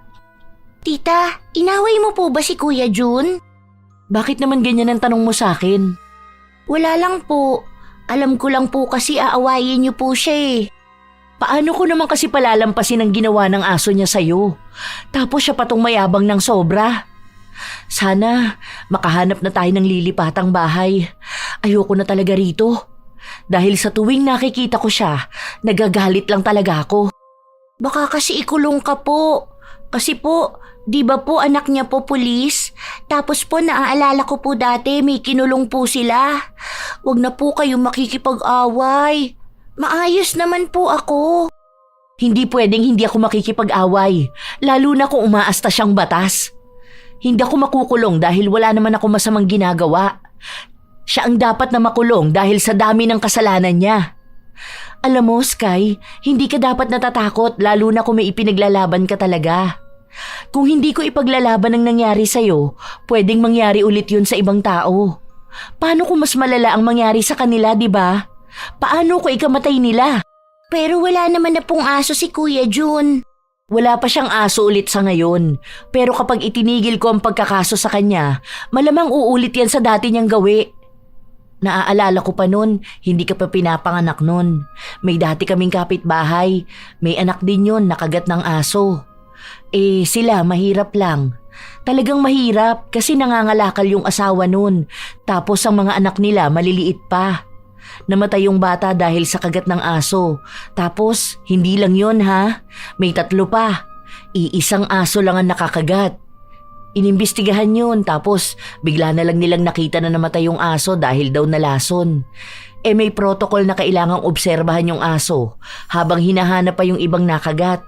Tita, inaway mo po ba si Kuya Jun? Bakit naman ganyan ang tanong mo sa akin? Wala lang po. Alam ko lang po kasi aawayin niyo po siya eh. Paano ko naman kasi palalampasin ang ginawa ng aso niya sa'yo? Tapos siya patong mayabang ng sobra. Sana makahanap na tayo ng lilipatang bahay. Ayoko na talaga rito. Dahil sa tuwing nakikita ko siya, nagagalit lang talaga ako. Baka kasi ikulong ka po. Kasi po, di ba po anak niya po pulis? Tapos po naaalala ko po dati may kinulong po sila. Huwag na po kayo makikipag-away. Maayos naman po ako. Hindi pwedeng hindi ako makikipag-away, lalo na kung umaasta siyang batas. Hindi ako makukulong dahil wala naman ako masamang ginagawa. Siya ang dapat na makulong dahil sa dami ng kasalanan niya. Alam mo, Sky, hindi ka dapat natatakot lalo na kung may ipinaglalaban ka talaga. Kung hindi ko ipaglalaban ang nangyari sa'yo, pwedeng mangyari ulit yun sa ibang tao. Paano kung mas malala ang mangyari sa kanila, di ba? Paano kung ikamatay nila? Pero wala naman na pong aso si Kuya Jun. Wala pa siyang aso ulit sa ngayon. Pero kapag itinigil ko ang pagkakaso sa kanya, malamang uulit yan sa dati niyang gawi. Naaalala ko pa nun, hindi ka pa pinapanganak nun. May dati kaming kapitbahay. May anak din yun, nakagat ng aso. Sila mahirap lang. Talagang mahirap kasi nangangalakal yung asawa nun. Tapos ang mga anak nila maliliit pa. Namatay yung bata dahil sa kagat ng aso. Tapos, hindi lang yun ha. May 3 pa. Iisang aso lang ang nakakagat. Inimbestigahan yun tapos bigla na lang nilang nakita na namatay yung aso dahil daw nalason. May protocol na kailangang obserbahan yung aso habang hinahanap pa yung ibang nakagat.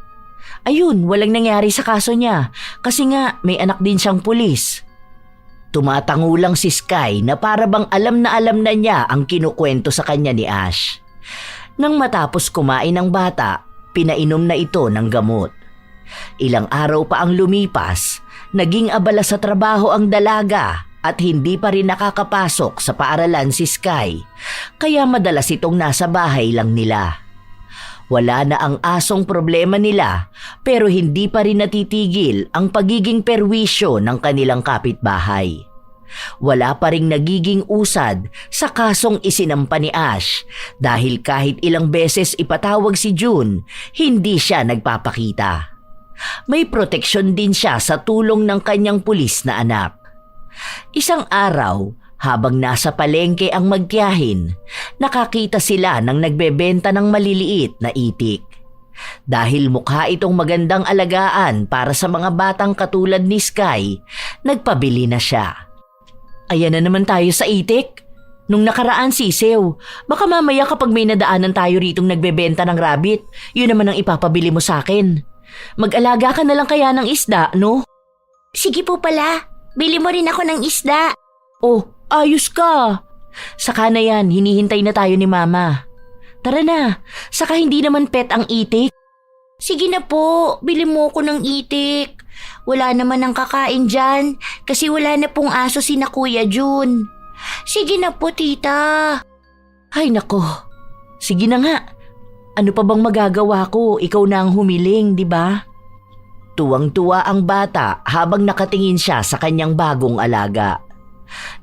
Ayun, walang nangyari sa kaso niya kasi nga may anak din siyang pulis. Tumatango lang si Sky na para bang alam na niya ang kinukwento sa kanya ni Ash. Nang matapos kumain ng bata, pinainom na ito ng gamot. Ilang araw pa ang lumipas, naging abala sa trabaho ang dalaga at hindi pa rin nakakapasok sa paaralan si Sky, kaya madalas itong nasa bahay lang nila. Wala na ang asong problema nila pero hindi pa rin natitigil ang pagiging perwisyo ng kanilang kapitbahay. Wala pa ring nagiging usad sa kasong isinampa ni Ash dahil kahit ilang beses ipatawag si June, hindi siya nagpapakita. May proteksyon din siya sa tulong ng kanyang pulis na anak. Isang araw, habang nasa palengke ang magtiyahin, nakakita sila ng nagbebenta ng maliliit na itik. Dahil mukha itong magandang alagaan para sa mga batang katulad ni Sky, nagpabili na siya. Ayan na naman tayo sa itik. Nung nakaraan sisew, baka mamaya kapag may nadaanan tayo ritong nagbebenta ng rabbit, yun naman ang ipapabili mo sa akin. Mag-alaga ka na lang kaya ng isda, no? Sige po pala, bili mo rin ako ng isda. Oh, ayos ka. Saka na yan, hinihintay na tayo ni Mama. Tara na, saka hindi naman pet ang itik. Sige na po, bili mo ko ng itik. Wala naman ang kakain dyan kasi wala na pong aso si na Kuya Jun. Sige na po, tita. Ay nako, sige na nga. Ano pa bang magagawa ko? Ikaw na ang humiling, di ba? Tuwang-tuwa ang bata habang nakatingin siya sa kanyang bagong alaga.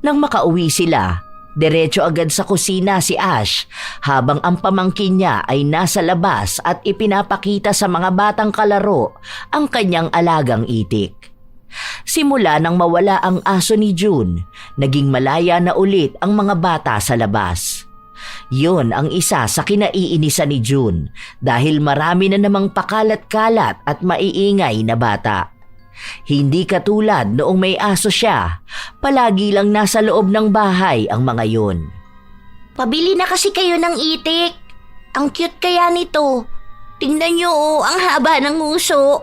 Nang makauwi sila, diretso agad sa kusina si Ash habang ang pamangkin niya ay nasa labas at ipinapakita sa mga batang kalaro ang kanyang alagang itik. Simula nang mawala ang aso ni June, naging malaya na ulit ang mga bata sa labas. Yun ang isa sa kinaiinisan ni June dahil marami na namang pakalat-kalat at maiingay na bata. Hindi katulad noong may aso siya, palagi lang nasa loob ng bahay ang mga yun. Pabili na kasi kayo ng itik. Ang cute kaya nito. Tingnan niyo ang haba ng uso.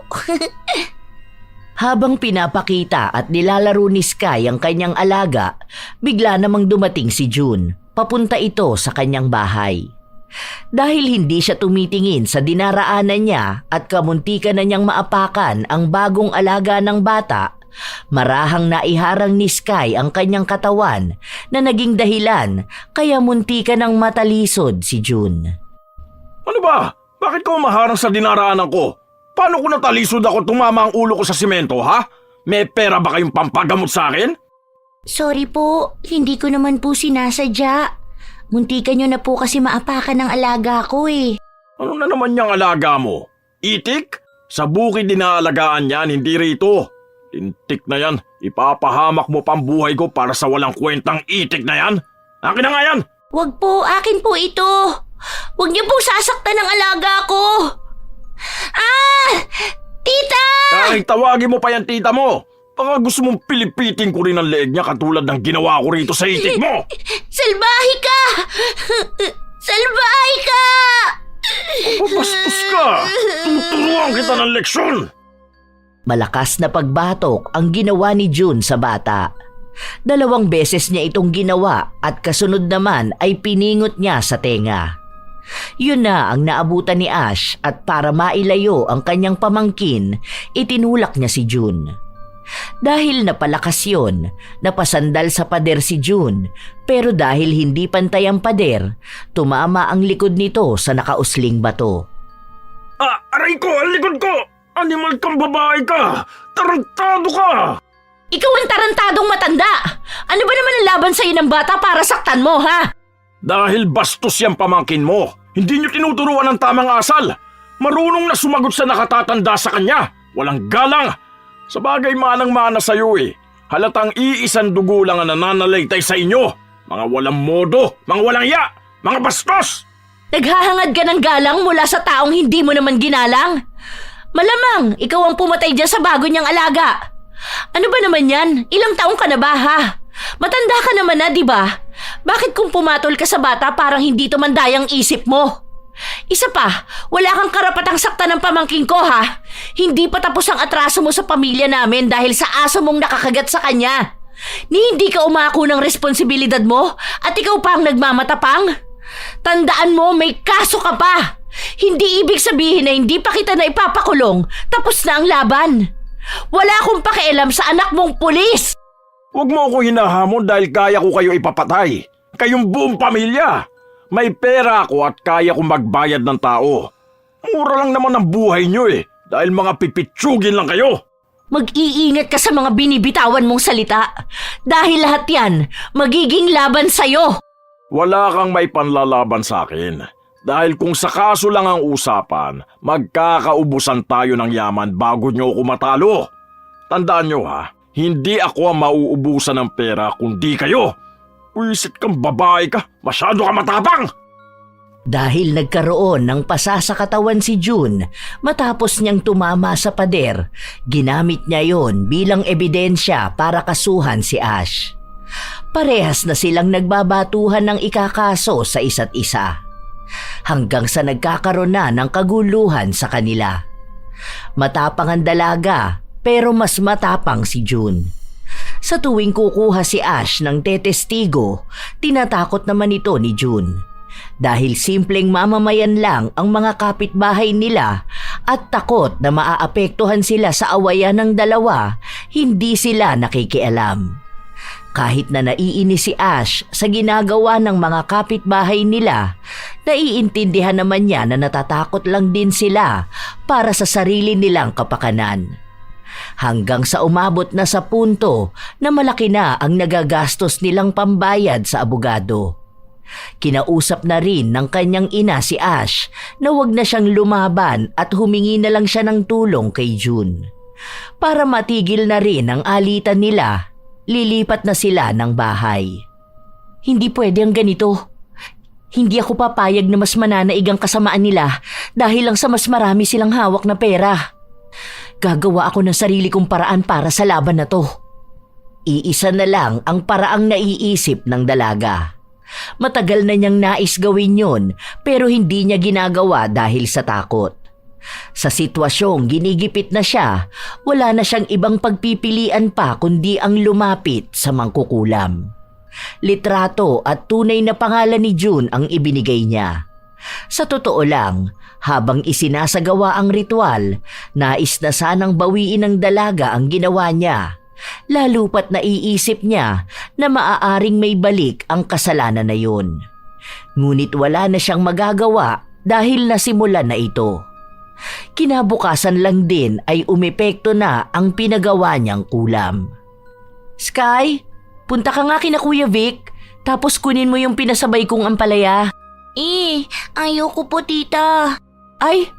Habang pinapakita at nilalaro ni Sky ang kanyang alaga, bigla namang dumating si June. Papunta ito sa kanyang bahay. Dahil hindi siya tumitingin sa dinaraanan niya at kamuntikan na niyang maapakan ang bagong alaga ng bata, marahang naiharang ni Sky ang kanyang katawan na naging dahilan kaya muntikan ng matalisod si June. Ano ba? Bakit ka umaharang sa dinaraanan ko? Paano kung natalisod ako tumama ang ulo ko sa simento, ha? May pera ba kayong pampagamot sa akin? Sorry po, hindi ko naman po sinasadya. Muntikan niyo na po kasi maapakan ng alaga ko eh. Ano na naman niyang alaga mo? Itik? Sa bukid dinaalagaan yan, hindi rito. Intik na yan, ipapahamak mo pang buhay ko para sa walang kwentang itik na yan. Akin na nga yan! Wag po, akin po ito. Wag niyo pong sasaktan ng alaga ko. Ah! Tita! Kahit tawagin mo pa yan tita mo, baka gusto mong pilipitin ko rin ang leeg niya katulad ng ginawa ko rito sa itik mo. Salbahe ka! Salbahe ka! Papastos ka! Tuturuan kita ng leksyon! Malakas na pagbatok ang ginawa ni June sa bata. 2 beses niya itong ginawa at kasunod naman ay piningot niya sa tenga. Yun na ang naabutan ni Ash at para mailayo ang kanyang pamangkin, itinulak niya si June. Dahil napalakas yun, napasandal sa pader si June, pero dahil hindi pantay ang pader, tumama ang likod nito sa nakausling bato. Aray ko! Ang likod ko! Animal kang babae ka! Tarantado ka! Ikaw ang tarantadong matanda! Ano ba naman ang laban sa'yo ng bata para saktan mo, ha? Dahil bastos yung pamangkin mo. Hindi niyo tinuturuan ng tamang asal. Marunong na sumagot sa nakatatanda sa kanya. Walang galang. Sa bagay manang-mana sa'yo eh. Halatang iisang dugo lang ang nananalaytay sa inyo. Mga walang modo, mga walang ya, mga bastos! Naghahangad ka ng galang mula sa taong hindi mo naman ginalang? Malamang, ikaw ang pumatay dyan sa bago niyang alaga. Ano ba naman yan? Ilang taong ka na ba, ha? Matanda ka naman na, di ba? Bakit kung pumatol ka sa bata parang hindi tumandayang isip mo? Isa pa, wala kang karapatang saktan ng pamangkin ko, ha? Hindi pa tapos ang atraso mo sa pamilya namin dahil sa aso mong nakakagat sa kanya. Ni hindi ka umako ng responsibilidad mo at ikaw pa ang nagmamatapang? Tandaan mo, may kaso ka pa. Hindi ibig sabihin na hindi pa kita na ipapakulong, tapos na ang laban. Wala akong pakialam sa anak mong pulis. Huwag mo ako hinahamon dahil kaya ko kayo ipapatay. Kayong buong pamilya. May pera ako at kaya kong magbayad ng tao. Mura lang naman ang buhay nyo eh, dahil mga pipitsugin lang kayo. Mag-iingat ka sa mga binibitawan mong salita. Dahil lahat yan, magiging laban sa'yo. Wala kang may panlalaban sa akin. Dahil kung sa kaso lang ang usapan, magkakaubusan tayo ng yaman bago nyo ako matalo. Tandaan nyo ha, hindi ako ang mauubusan ng pera kundi kayo. Wisit kang babae ka, masyado ka matapang! Dahil nagkaroon ng pasa sa katawan si June matapos niyang tumama sa pader, ginamit niya yon bilang ebidensya para kasuhan si Ash. Parehas na silang nagbabatuhan ng ikakaso sa isa't isa. Hanggang sa nagkakaroon na ng kaguluhan sa kanila. Matapang ang dalaga, pero mas matapang si June. Sa tuwing kukuha si Ash ng tetestigo, tinatakot naman ito ni June. Dahil simpleng mamamayan lang ang mga kapitbahay nila at takot na maaapektuhan sila sa awayan ng dalawa, hindi sila nakikialam. Kahit na naiinis si Ash sa ginagawa ng mga kapitbahay nila, naiintindihan naman niya na natatakot lang din sila para sa sarili nilang kapakanan. Hanggang sa umabot na sa punto na malaki na ang nagagastos nilang pambayad sa abogado. Kinausap na rin ng kanyang ina si Ash na huwag na siyang lumaban at humingi na lang siya ng tulong kay June. Para matigil na rin ang alitan nila, lilipat na sila ng bahay. Hindi pwede ang ganito. Hindi ako papayag na mas mananaig ang kasamaan nila dahil lang sa mas marami silang hawak na pera. Gagawa ako ng sarili kong paraan para sa laban na to. Iisa na lang ang paraang naiisip ng dalaga. Matagal na niyang nais gawin yun pero hindi niya ginagawa dahil sa takot. Sa sitwasyong ginigipit na siya, wala na siyang ibang pagpipilian pa kundi ang lumapit sa mangkukulam. Litrato at tunay na pangalan ni June ang ibinigay niya. Sa totoo lang, habang isinasagawa ang ritual, nais na sanang bawiin ng dalaga ang ginawa niya. Lalo pat naiisip niya na maaaring may balik ang kasalanan na yun. Ngunit wala na siyang magagawa dahil nasimulan na ito. Kinabukasan lang din ay umepekto na ang pinagawa niyang kulam. Sky, punta ka nga kina Kuya Vic, tapos kunin mo yung pinasabay kong ampalaya. Ayoko po tita. Ay,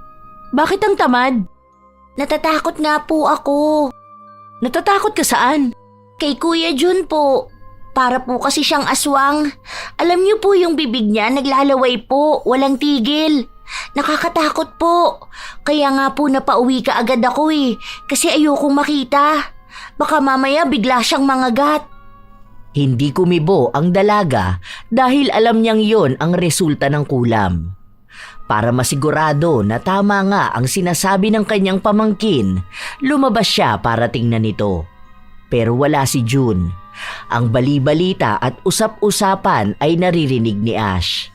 bakit ang tamad? Natatakot nga po ako. Natatakot ka saan? Kay Kuya Jun po. Para po kasi siyang aswang. Alam niyo po yung bibig niya naglalaway po, walang tigil. Nakakatakot po. Kaya nga po napauwi ka agad ako kasi ayokong makita. Baka mamaya bigla siyang mangagat. Hindi kumibo ang dalaga dahil alam niyang yon ang resulta ng kulam. Para masigurado na tama nga ang sinasabi ng kanyang pamangkin, lumabas siya para tingnan ito. Pero wala si June. Ang bali-balita at usap-usapan ay naririnig ni Ash.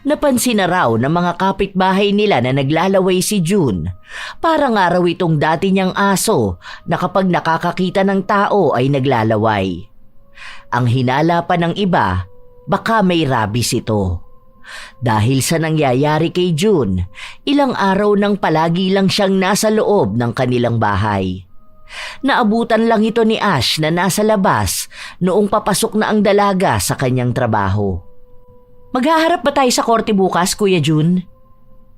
Napansin na raw ng mga kapitbahay nila na naglalaway si June. Parang nga raw itong dati niyang aso na kapag nakakakita ng tao ay naglalaway. Ang hinala pa ng iba, baka may rabies ito. Dahil sa nangyayari kay June, ilang araw nang palagi lang siyang nasa loob ng kanilang bahay. Naabutan lang ito ni Ash na nasa labas noong papasok na ang dalaga sa kanyang trabaho. Maghaharap ba tayo sa korte bukas, Kuya June?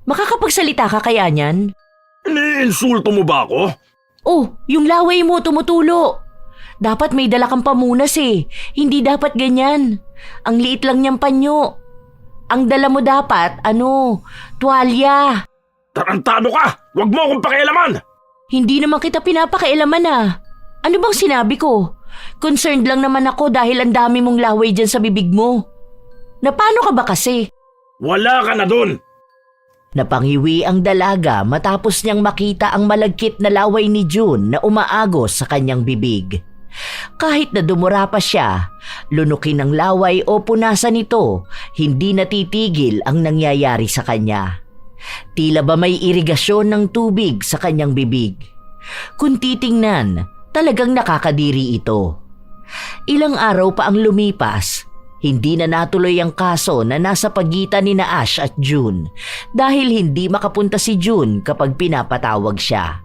Makakapagsalita ka kaya niyan? Iniinsulto mo ba ako? Oh, yung laway mo tumutulo. Dapat may dala kang pamunas Hindi dapat ganyan. Ang liit lang niyang panyo. Ang dala mo dapat, tuwalya. Tarantado ka! Huwag mo akong pakialaman! Hindi naman kita pinapakailaman Ano bang sinabi ko? Concerned lang naman ako dahil ang dami mong laway dyan sa bibig mo. Na paano ka ba kasi? Wala ka na dun! Napangiwi ang dalaga matapos niyang makita ang malagkit na laway ni June na umaagos sa kanyang bibig. Kahit na dumura pa siya, lunukin ng laway o punasan ito, hindi natitigil ang nangyayari sa kanya. Tila ba may irigasyon ng tubig sa kanyang bibig? Kung titingnan, talagang nakakadiri ito. Ilang araw pa ang lumipas, hindi na natuloy ang kaso na nasa pagitan ni na Ash at June dahil hindi makapunta si June kapag pinapatawag siya.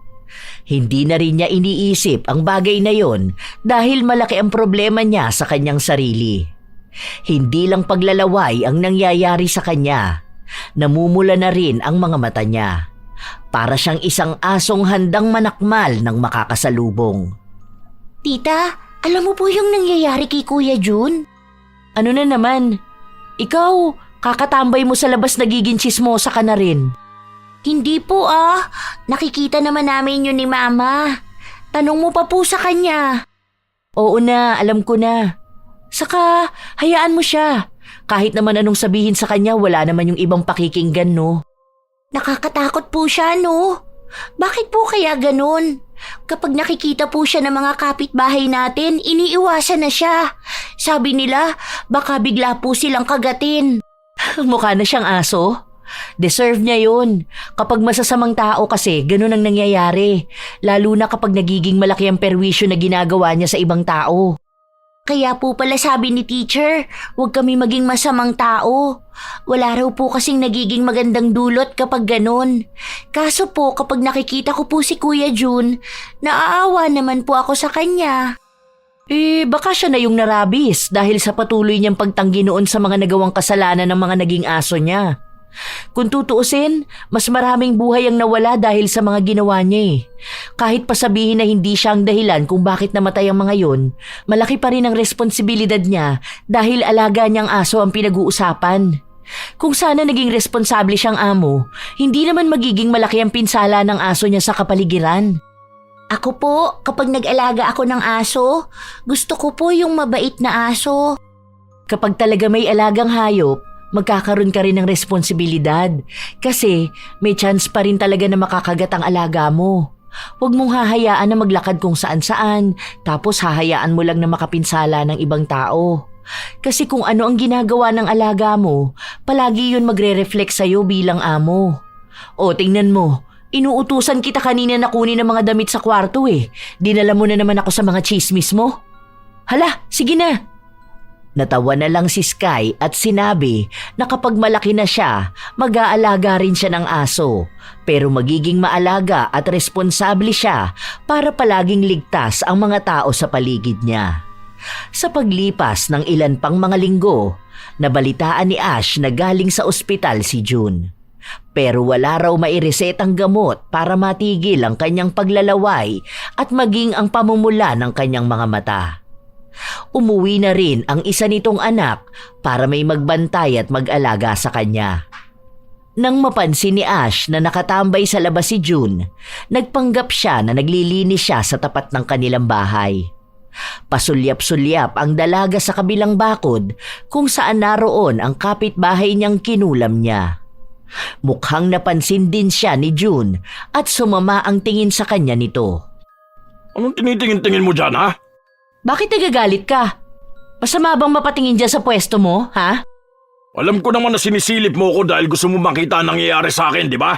Hindi na rin niya iniisip ang bagay na yon dahil malaki ang problema niya sa kanyang sarili. Hindi lang paglalaway ang nangyayari sa kanya. Namumula na rin ang mga mata niya. Para siyang isang asong handang manakmal ng makakasalubong. Tita, alam mo po yung nangyayari kay Kuya Jun? Ano na naman? Ikaw, kakatambay mo sa labas nagiging tsismosa ka na rin. Hindi po nakikita naman namin yun ni Mama. Tanong mo pa po sa kanya. Oo na, alam ko na. Saka, hayaan mo siya. Kahit naman anong sabihin sa kanya, wala naman yung ibang pakikinggan, no? Nakakatakot po siya, no? Bakit po kaya ganun? Kapag nakikita po siya ng mga kapitbahay natin, iniiwasan na siya. Sabi nila, baka bigla po silang kagatin. Mukha na siyang aso. Deserve niya yun. Kapag masasamang tao kasi, ganun ang nangyayari. Lalo na kapag nagiging malaki ang perwisyo na ginagawa niya sa ibang tao. Kaya po pala sabi ni teacher, huwag kami maging masamang tao. Wala raw po kasing nagiging magandang dulot kapag ganun. Kaso po kapag nakikita ko po si Kuya Jun, naaawa naman po ako sa kanya. Baka siya na yung narabis dahil sa patuloy niyang pagtanggi noon sa mga nagawang kasalanan ng mga naging aso niya. Kung tutuusin, mas maraming buhay ang nawala dahil sa mga ginawa niya. Kahit pasabihin na hindi siya ang dahilan kung bakit namatay ang mga yon, malaki pa rin ang responsibilidad niya dahil alaga niyang aso ang pinag-uusapan. Kung sana naging responsable siyang amo, hindi naman magiging malaki ang pinsala ng aso niya sa kapaligiran. Ako po, kapag nag-alaga ako ng aso, gusto ko po yung mabait na aso. Kapag talaga may alagang hayop, magkakaroon ka rin ng responsibilidad kasi may chance pa rin talaga na makakagat ang alaga mo. Huwag mong hahayaan na maglakad kung saan-saan tapos hahayaan mo lang na makapinsala ng ibang tao. Kasi kung ano ang ginagawa ng alaga mo, palagi yun magre-reflect sa'yo bilang amo. O tingnan mo, inuutusan kita kanina na kunin ang mga damit sa kwarto Dinala mo na naman ako sa mga chismis mo. Hala, sige na. Natawa na lang si Sky at sinabi na kapag malaki na siya, mag-aalaga rin siya ng aso. Pero magiging maalaga at responsable siya para palaging ligtas ang mga tao sa paligid niya. Sa paglipas ng ilan pang mga linggo, nabalitaan ni Ash na galing sa ospital si June. Pero wala raw mairesetang gamot para matigil ang kanyang paglalaway at maging ang pamumula ng kanyang mga mata. Umuwi na rin ang isa nitong anak para may magbantay at mag-alaga sa kanya. Nang mapansin ni Ash na nakatambay sa labas si June, nagpanggap siya na naglilinis siya sa tapat ng kanilang bahay. Pasulyap-sulyap ang dalaga sa kabilang bakod kung saan naroon ang kapitbahay niyang kinulam niya. Mukhang napansin din siya ni June at sumama ang tingin sa kanya nito. Anong tinitingin-tingin mo dyan, ha? Bakit nagagalit ka? Masama bang mapatingin dyan sa pwesto mo, ha? Alam ko naman na sinisilip mo ko dahil gusto mo makita ang nangyayari sa akin, di ba?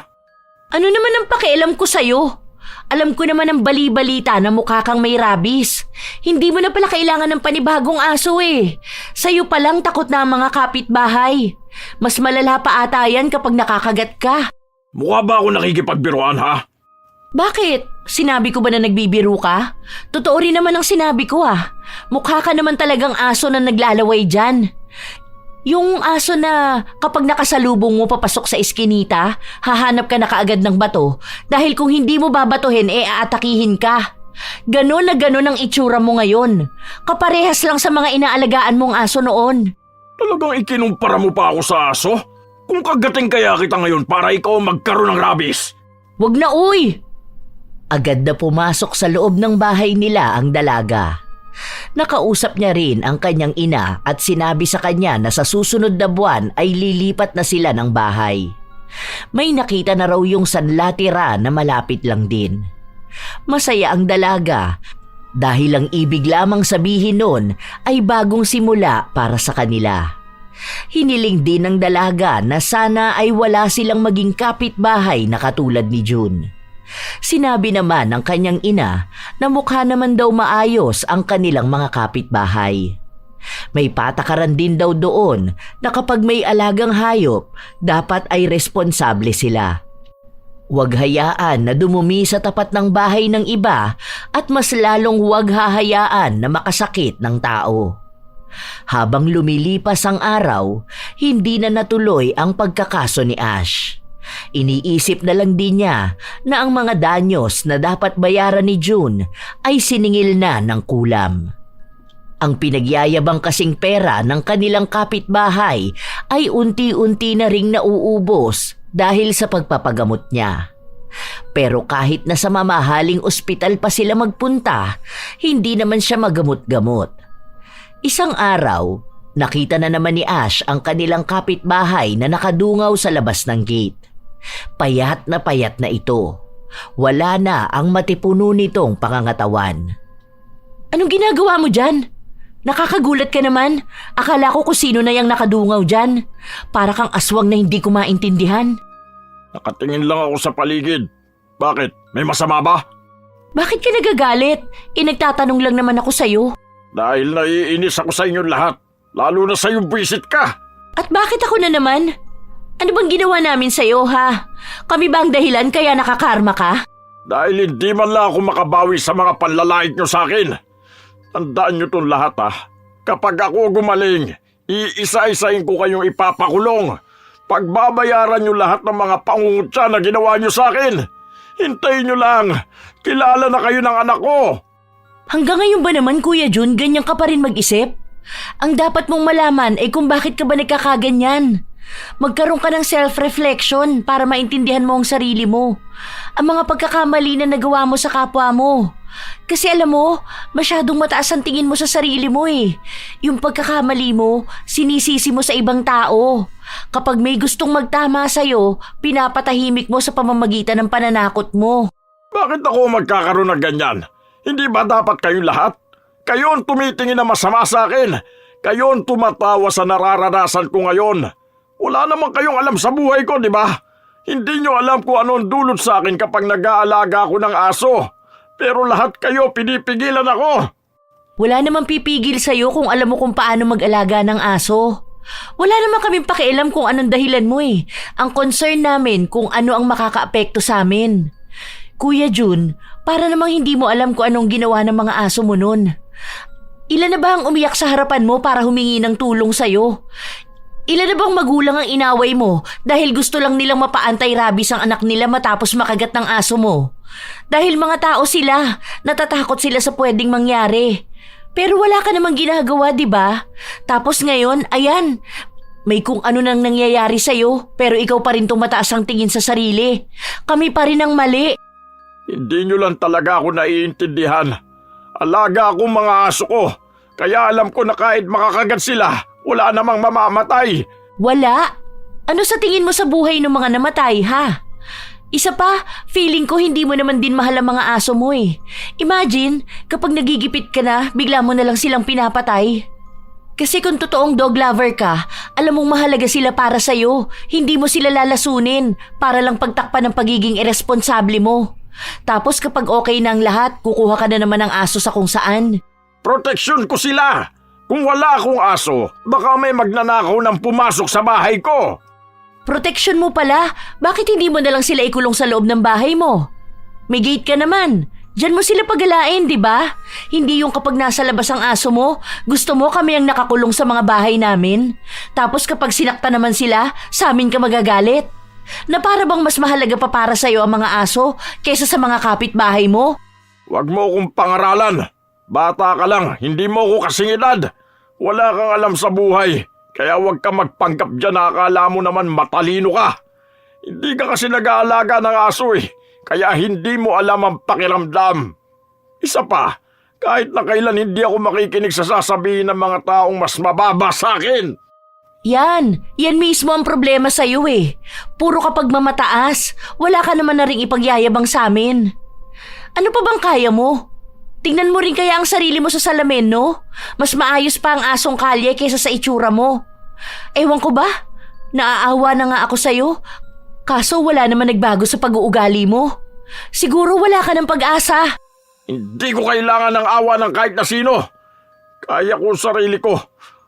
Ano naman ang pakialam ko sa'yo? Alam ko naman ang bali-balita na mukha kang may rabies. Hindi mo na pala kailangan ng panibagong aso Sa'yo palang takot na ang mga kapitbahay. Mas malala pa ata yan kapag nakakagat ka. Mukha ba ako nakikipagbiruan, ha? Bakit? Sinabi ko ba na nagbibiro ka? Totoo rin naman ang sinabi ko Mukha ka naman talagang aso na naglalaway dyan. Yung aso na kapag nakasalubong mo papasok sa eskinita, hahanap ka na kaagad ng bato dahil kung hindi mo babatuhin aatakihin ka. Ganon na ganon ang itsura mo ngayon. Kaparehas lang sa mga inaalagaan mong aso noon. Talagang ikinumpara mo pa ako sa aso? Kung kagating kaya kita ngayon para ikaw magkaroon ng rabies. Wag na uy! Agad na pumasok sa loob ng bahay nila ang dalaga. Nakausap niya rin ang kanyang ina at sinabi sa kanya na sa susunod na buwan ay lilipat na sila ng bahay. May nakita na raw yung sanlatira na malapit lang din. Masaya ang dalaga dahil ang ibig lamang sabihin nun ay bagong simula para sa kanila. Hiniling din ng dalaga na sana ay wala silang maging kapitbahay na katulad ni June. Sinabi naman ng kanyang ina na mukha naman daw maayos ang kanilang mga kapitbahay. May patakaran din daw doon na kapag may alagang hayop, dapat ay responsable sila. Huwag hayaan na dumumi sa tapat ng bahay ng iba at mas lalong huwag hahayaan na makasakit ng tao. Habang lumilipas ang araw, hindi na natuloy ang pagkakaso ni Ash. Iniisip na lang din niya na ang mga danyos na dapat bayaran ni June ay siningil na ng kulam. Ang pinagyayabang kasing pera ng kanilang kapitbahay ay unti-unti na ring nauubos dahil sa pagpapagamot niya. Pero kahit na sa mamahaling ospital pa sila magpunta, hindi naman siya magamot-gamot. Isang araw, nakita na naman ni Ash ang kanilang kapitbahay na nakadungaw sa labas ng gate. Payat na ito. Wala na ang matipuno nitong pangangatawan. Anong ginagawa mo dyan? Nakakagulat ka naman. Akala ko kung sino na yung nakadungaw dyan. Para kang aswang na hindi ko maintindihan. Nakatingin lang ako sa paligid. Bakit? May masama ba? Bakit ka nagagalit? Nagtatanong lang naman ako sa'yo. Dahil naiinis ako sa inyong lahat. Lalo na sa yung buwisit ka. At bakit ako na naman? Ano bang ginawa namin sa'yo, ha? Kami ba ang dahilan kaya nakakarma ka? Dahil hindi man lang ako makabawi sa mga panlalait nyo sa akin. Tandaan nyo itong lahat Kapag ako gumaling, iisa-isahin ko kayong ipapakulong. Pagbabayaran nyo lahat ng mga pangungutya na ginawa nyo sa akin. Hintayin nyo lang. Kilala na kayo ng anak ko. Hanggang ngayon ba naman, Kuya Jun, ganyan ka pa rin mag-isip? Ang dapat mong malaman ay kung bakit ka ba nagkakaganyan. Magkaroon ka ng self-reflection para maintindihan mo ang sarili mo. Ang mga pagkakamali na nagawa mo sa kapwa mo. Kasi alam mo, masyadong mataas ang tingin mo sa sarili mo eh. Yung pagkakamali mo, sinisisi mo sa ibang tao. Kapag may gustong magtama sa'yo, pinapatahimik mo sa pamamagitan ng pananakot mo. Bakit ako magkakaroon ng ganyan? Hindi ba dapat kayong lahat? Kayo ang tumitingin na masama sa akin. Kayo ang tumatawa sa nararanasan ko ngayon. Wala naman kayong alam sa buhay ko, di ba? Hindi nyo alam kung ano ang dulot sa akin kapag nag-aalaga ako ng aso. Pero lahat kayo pinipigilan ako. Wala namang pipigil sa'yo kung alam mo kung paano mag-alaga ng aso. Wala naman kaming pakialam kung anong dahilan mo eh. Ang concern namin kung ano ang makakaapekto sa amin. Kuya Jun, para namang hindi mo alam kung anong ginawa ng mga aso mo nun. Ilan na ba ang umiyak sa harapan mo para humingi ng tulong sa'yo? Ilan na bang magulang ang inaway mo dahil gusto lang nilang mapaantay-rabies ang anak nila matapos makagat ng aso mo? Dahil mga tao sila, natatakot sila sa pwedeng mangyari. Pero wala ka namang ginagawa, di ba? Tapos ngayon, ayan, may kung ano nang nangyayari sa'yo pero ikaw pa rin tumataas ang tingin sa sarili. Kami pa rin ang mali. Hindi nyo lang talaga ako naiintindihan. Alaga akong mga aso ko. Kaya alam ko na kahit makakagat sila, wala namang mamamatay. Wala? Ano sa tingin mo sa buhay ng mga namatay, ha? Isa pa, feeling ko hindi mo naman din mahal ang mga aso mo eh. Imagine, kapag nagigipit ka na, bigla mo na lang silang pinapatay. Kasi kung totoong dog lover ka, alam mong mahalaga sila para sa'yo. Hindi mo sila lalasunin para lang pagtakpan ng pagiging irresponsable mo. Tapos kapag okay na ang lahat, kukuha ka na naman ng aso sa kung saan. Proteksyon ko sila. Kung wala akong aso, baka may magnanakaw ng pumasok sa bahay ko. Proteksyon mo pala, bakit hindi mo na lang sila ikulong sa loob ng bahay mo? May gate ka naman. Diyan mo sila pagalain, di ba? Hindi yung kapag nasa labas ang aso mo, gusto mo kami ang nakakulong sa mga bahay namin. Tapos kapag sinakta naman sila, sa amin ka magagalit. Na para bang mas mahalaga pa para sa'yo ang mga aso kaysa sa mga kapitbahay mo? Huwag mo akong pangaralan. Bata ka lang, hindi mo ako kasing edad. Wala kang alam sa buhay. Kaya huwag ka magpanggap dyan na akala mo naman matalino ka. Hindi ka kasi nag-aalaga ng aso eh. Kaya hindi mo alam ang pakiramdam. Isa pa, kahit na kailan hindi ako makikinig sa sasabihin ng mga taong mas mababa sa akin. Yan mismo ang problema sa'yo eh. Puro kapag mamataas, wala ka naman na ring ipagyayabang sa amin. Ano pa bang kaya mo? Tingnan mo rin kaya ang sarili mo sa salamin, no? Mas maayos pa ang asong kalye kaysa sa itsura mo. Ewan ko ba? Naaawa na nga ako sa'yo. Kaso wala naman nagbago sa pag-uugali mo. Siguro wala ka ng pag-asa. Hindi ko kailangan ng awa ng kahit na sino. Kaya ko ang sarili ko.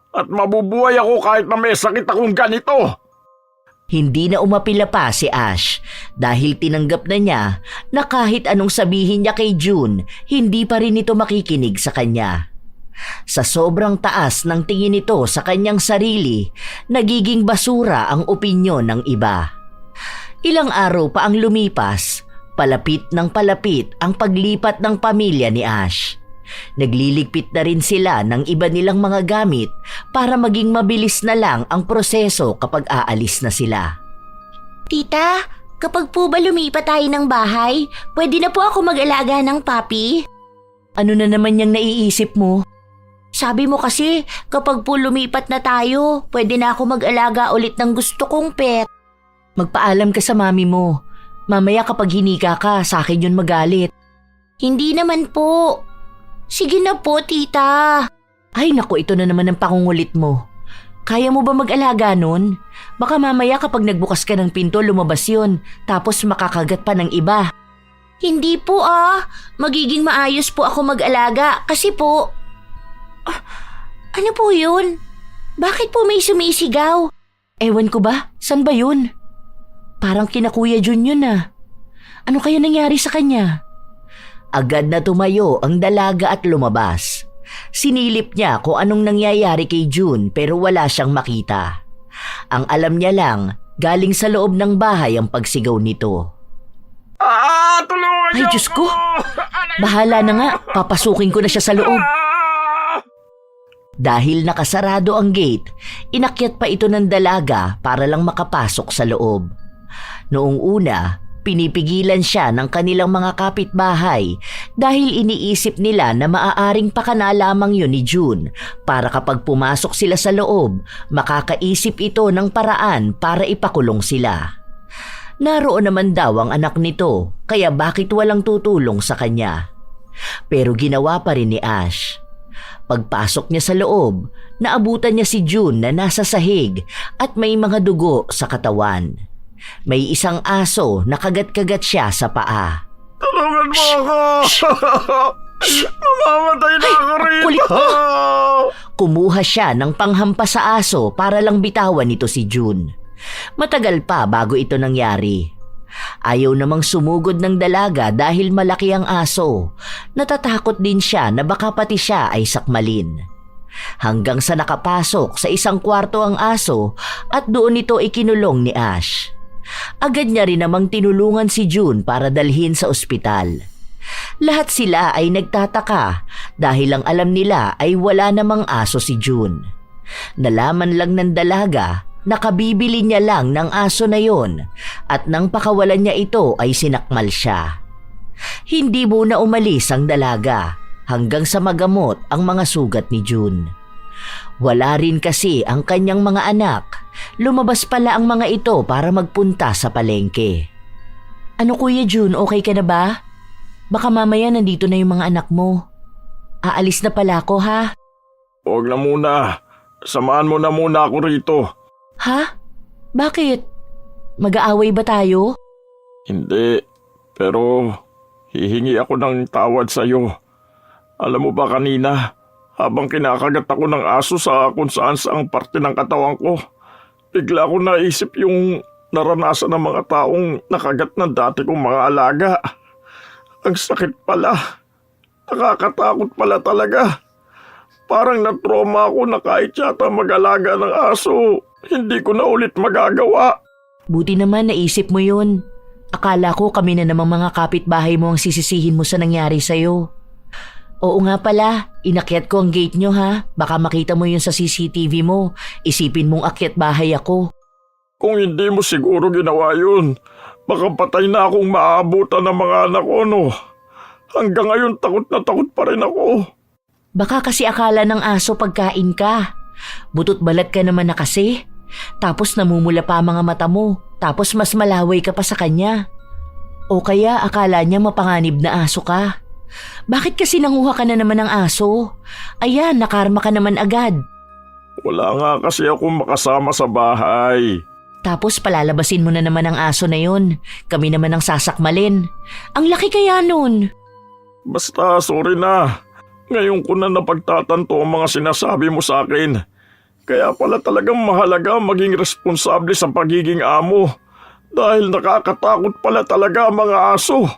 At mabubuhay ako kahit na may sakit akong ganito. Hindi na umapila pa si Ash dahil tinanggap na niya na kahit anong sabihin niya kay June, hindi pa rin ito makikinig sa kanya. Sa sobrang taas ng tingin nito sa kanyang sarili, nagiging basura ang opinyon ng iba. Ilang araw pa ang lumipas, palapit ng palapit ang paglipat ng pamilya ni Ash. Nagliligpit na rin sila ng iba nilang mga gamit para maging mabilis na lang ang proseso kapag aalis na sila. Tita, kapag po ba lumipat tayo ng bahay, pwede na po ako mag-alaga ng papi? Ano na naman yung naiisip mo? Sabi mo kasi, kapag po lumipat na tayo, pwede na ako mag-alaga ulit ng gusto kong pet. Magpaalam ka sa mami mo. Mamaya kapag hinika ka, sa akin yun magalit. Hindi naman po. Sige na po, tita. Ay naku, ito na naman ang pangungulit mo. Kaya mo ba mag-alaga nun? Baka mamaya kapag nagbukas ka ng pinto, lumabas yun, tapos makakagat pa ng iba. Hindi po Magiging maayos po ako mag-alaga kasi po… ano po yun? Bakit po may sumisigaw? Ewan ko ba? San ba yun? Parang kina Kuya Jun yun ah. Ano kaya nangyari sa kanya? Agad na tumayo ang dalaga at lumabas. Sinilip niya kung anong nangyayari kay June pero wala siyang makita. Ang alam niya lang, galing sa loob ng bahay ang pagsigaw nito. Tulungan Ay, niyo Diyos ako! ko! Bahala na nga, papasukin ko na siya sa loob. Dahil nakasarado ang gate, inakyat pa ito ng dalaga para lang makapasok sa loob. Noong una, pinipigilan siya ng kanilang mga kapitbahay dahil iniisip nila na maaaring pakana lamang yun ni June para kapag pumasok sila sa loob, makakaisip ito ng paraan para ipakulong sila. Naroon naman daw ang anak nito, kaya bakit walang tutulong sa kanya? Pero ginawa pa rin ni Ash. Pagpasok niya sa loob, naabutan niya si June na nasa sahig at may mga dugo sa katawan. May isang aso na kagat-kagat siya sa paa. Tulungan mo ako! Mamamatay na ako rito! Kulit mo! Kumuha siya ng panghampas sa aso para lang bitawan nito si June. Matagal pa bago ito nangyari. Ayaw namang sumugod ng dalaga dahil malaki ang aso. Natatakot din siya na baka pati siya ay sakmalin. Hanggang sa nakapasok sa isang kwarto ang aso at doon ito ikinulong ni Ash. Agad niya rin namang tinulungan si June para dalhin sa ospital. Lahat sila ay nagtataka dahil ang alam nila ay wala namang aso si June. Nalaman lang ng dalaga nakabibili niya lang ng aso na yon at nang pakawalan niya ito ay sinakmal siya. Hindi muna umalis ang dalaga hanggang sa magamot ang mga sugat ni June. Wala rin kasi ang kanyang mga anak. Lumabas pala ang mga ito para magpunta sa palengke. Ano Kuya June, okay ka na ba? Baka mamaya nandito na yung mga anak mo. Aalis na pala ako ha? Huwag na muna. Samahan mo na muna ako rito. Ha? Bakit? Mag-aaway ba tayo? Hindi, pero hihingi ako ng tawad sa'yo. Alam mo ba kanina, habang kinakagat ako ng aso sa kung saan saang parte ng katawan ko, bigla ko naisip yung naranasan ng mga taong nakagat ng dati kong mga alaga. Ang sakit pala. Nakakatakot pala talaga. Parang na-trauma ako na kahit yata mag-alaga ng aso, hindi ko na ulit magagawa. Buti naman naisip mo yun. Akala ko kami na namang mga kapitbahay mo ang sisisihin mo sa nangyari sa'yo. Oo nga pala, inakyat ko ang gate nyo ha. Baka makita mo yun sa CCTV mo. Isipin mong akyat bahay ako. Kung hindi mo siguro ginawa yun, baka patay na akong maabutan ng mga anak ko, no? Hanggang ngayon takot na takot pa rin ako. Baka kasi akala ng aso pagkain ka. Butot balat ka naman na kasi. Tapos namumula pa ang mga mata mo. Tapos mas malaway ka pa sa kanya. O kaya akala niya mapanganib na aso ka. Bakit kasi nanguha ka na naman ng aso? Ayan, nakarma ka naman agad. Wala nga kasi akong makasama sa bahay. Tapos palalabasin mo na naman ang aso na yun. Kami naman ang sasakmalin. Ang laki kaya nun. Basta sorry na. Ngayon ko na napagtatanto ang mga sinasabi mo sa akin. Kaya pala talagang mahalaga maging responsable sa pagiging amo. Dahil nakakatakot pala talaga ang mga aso.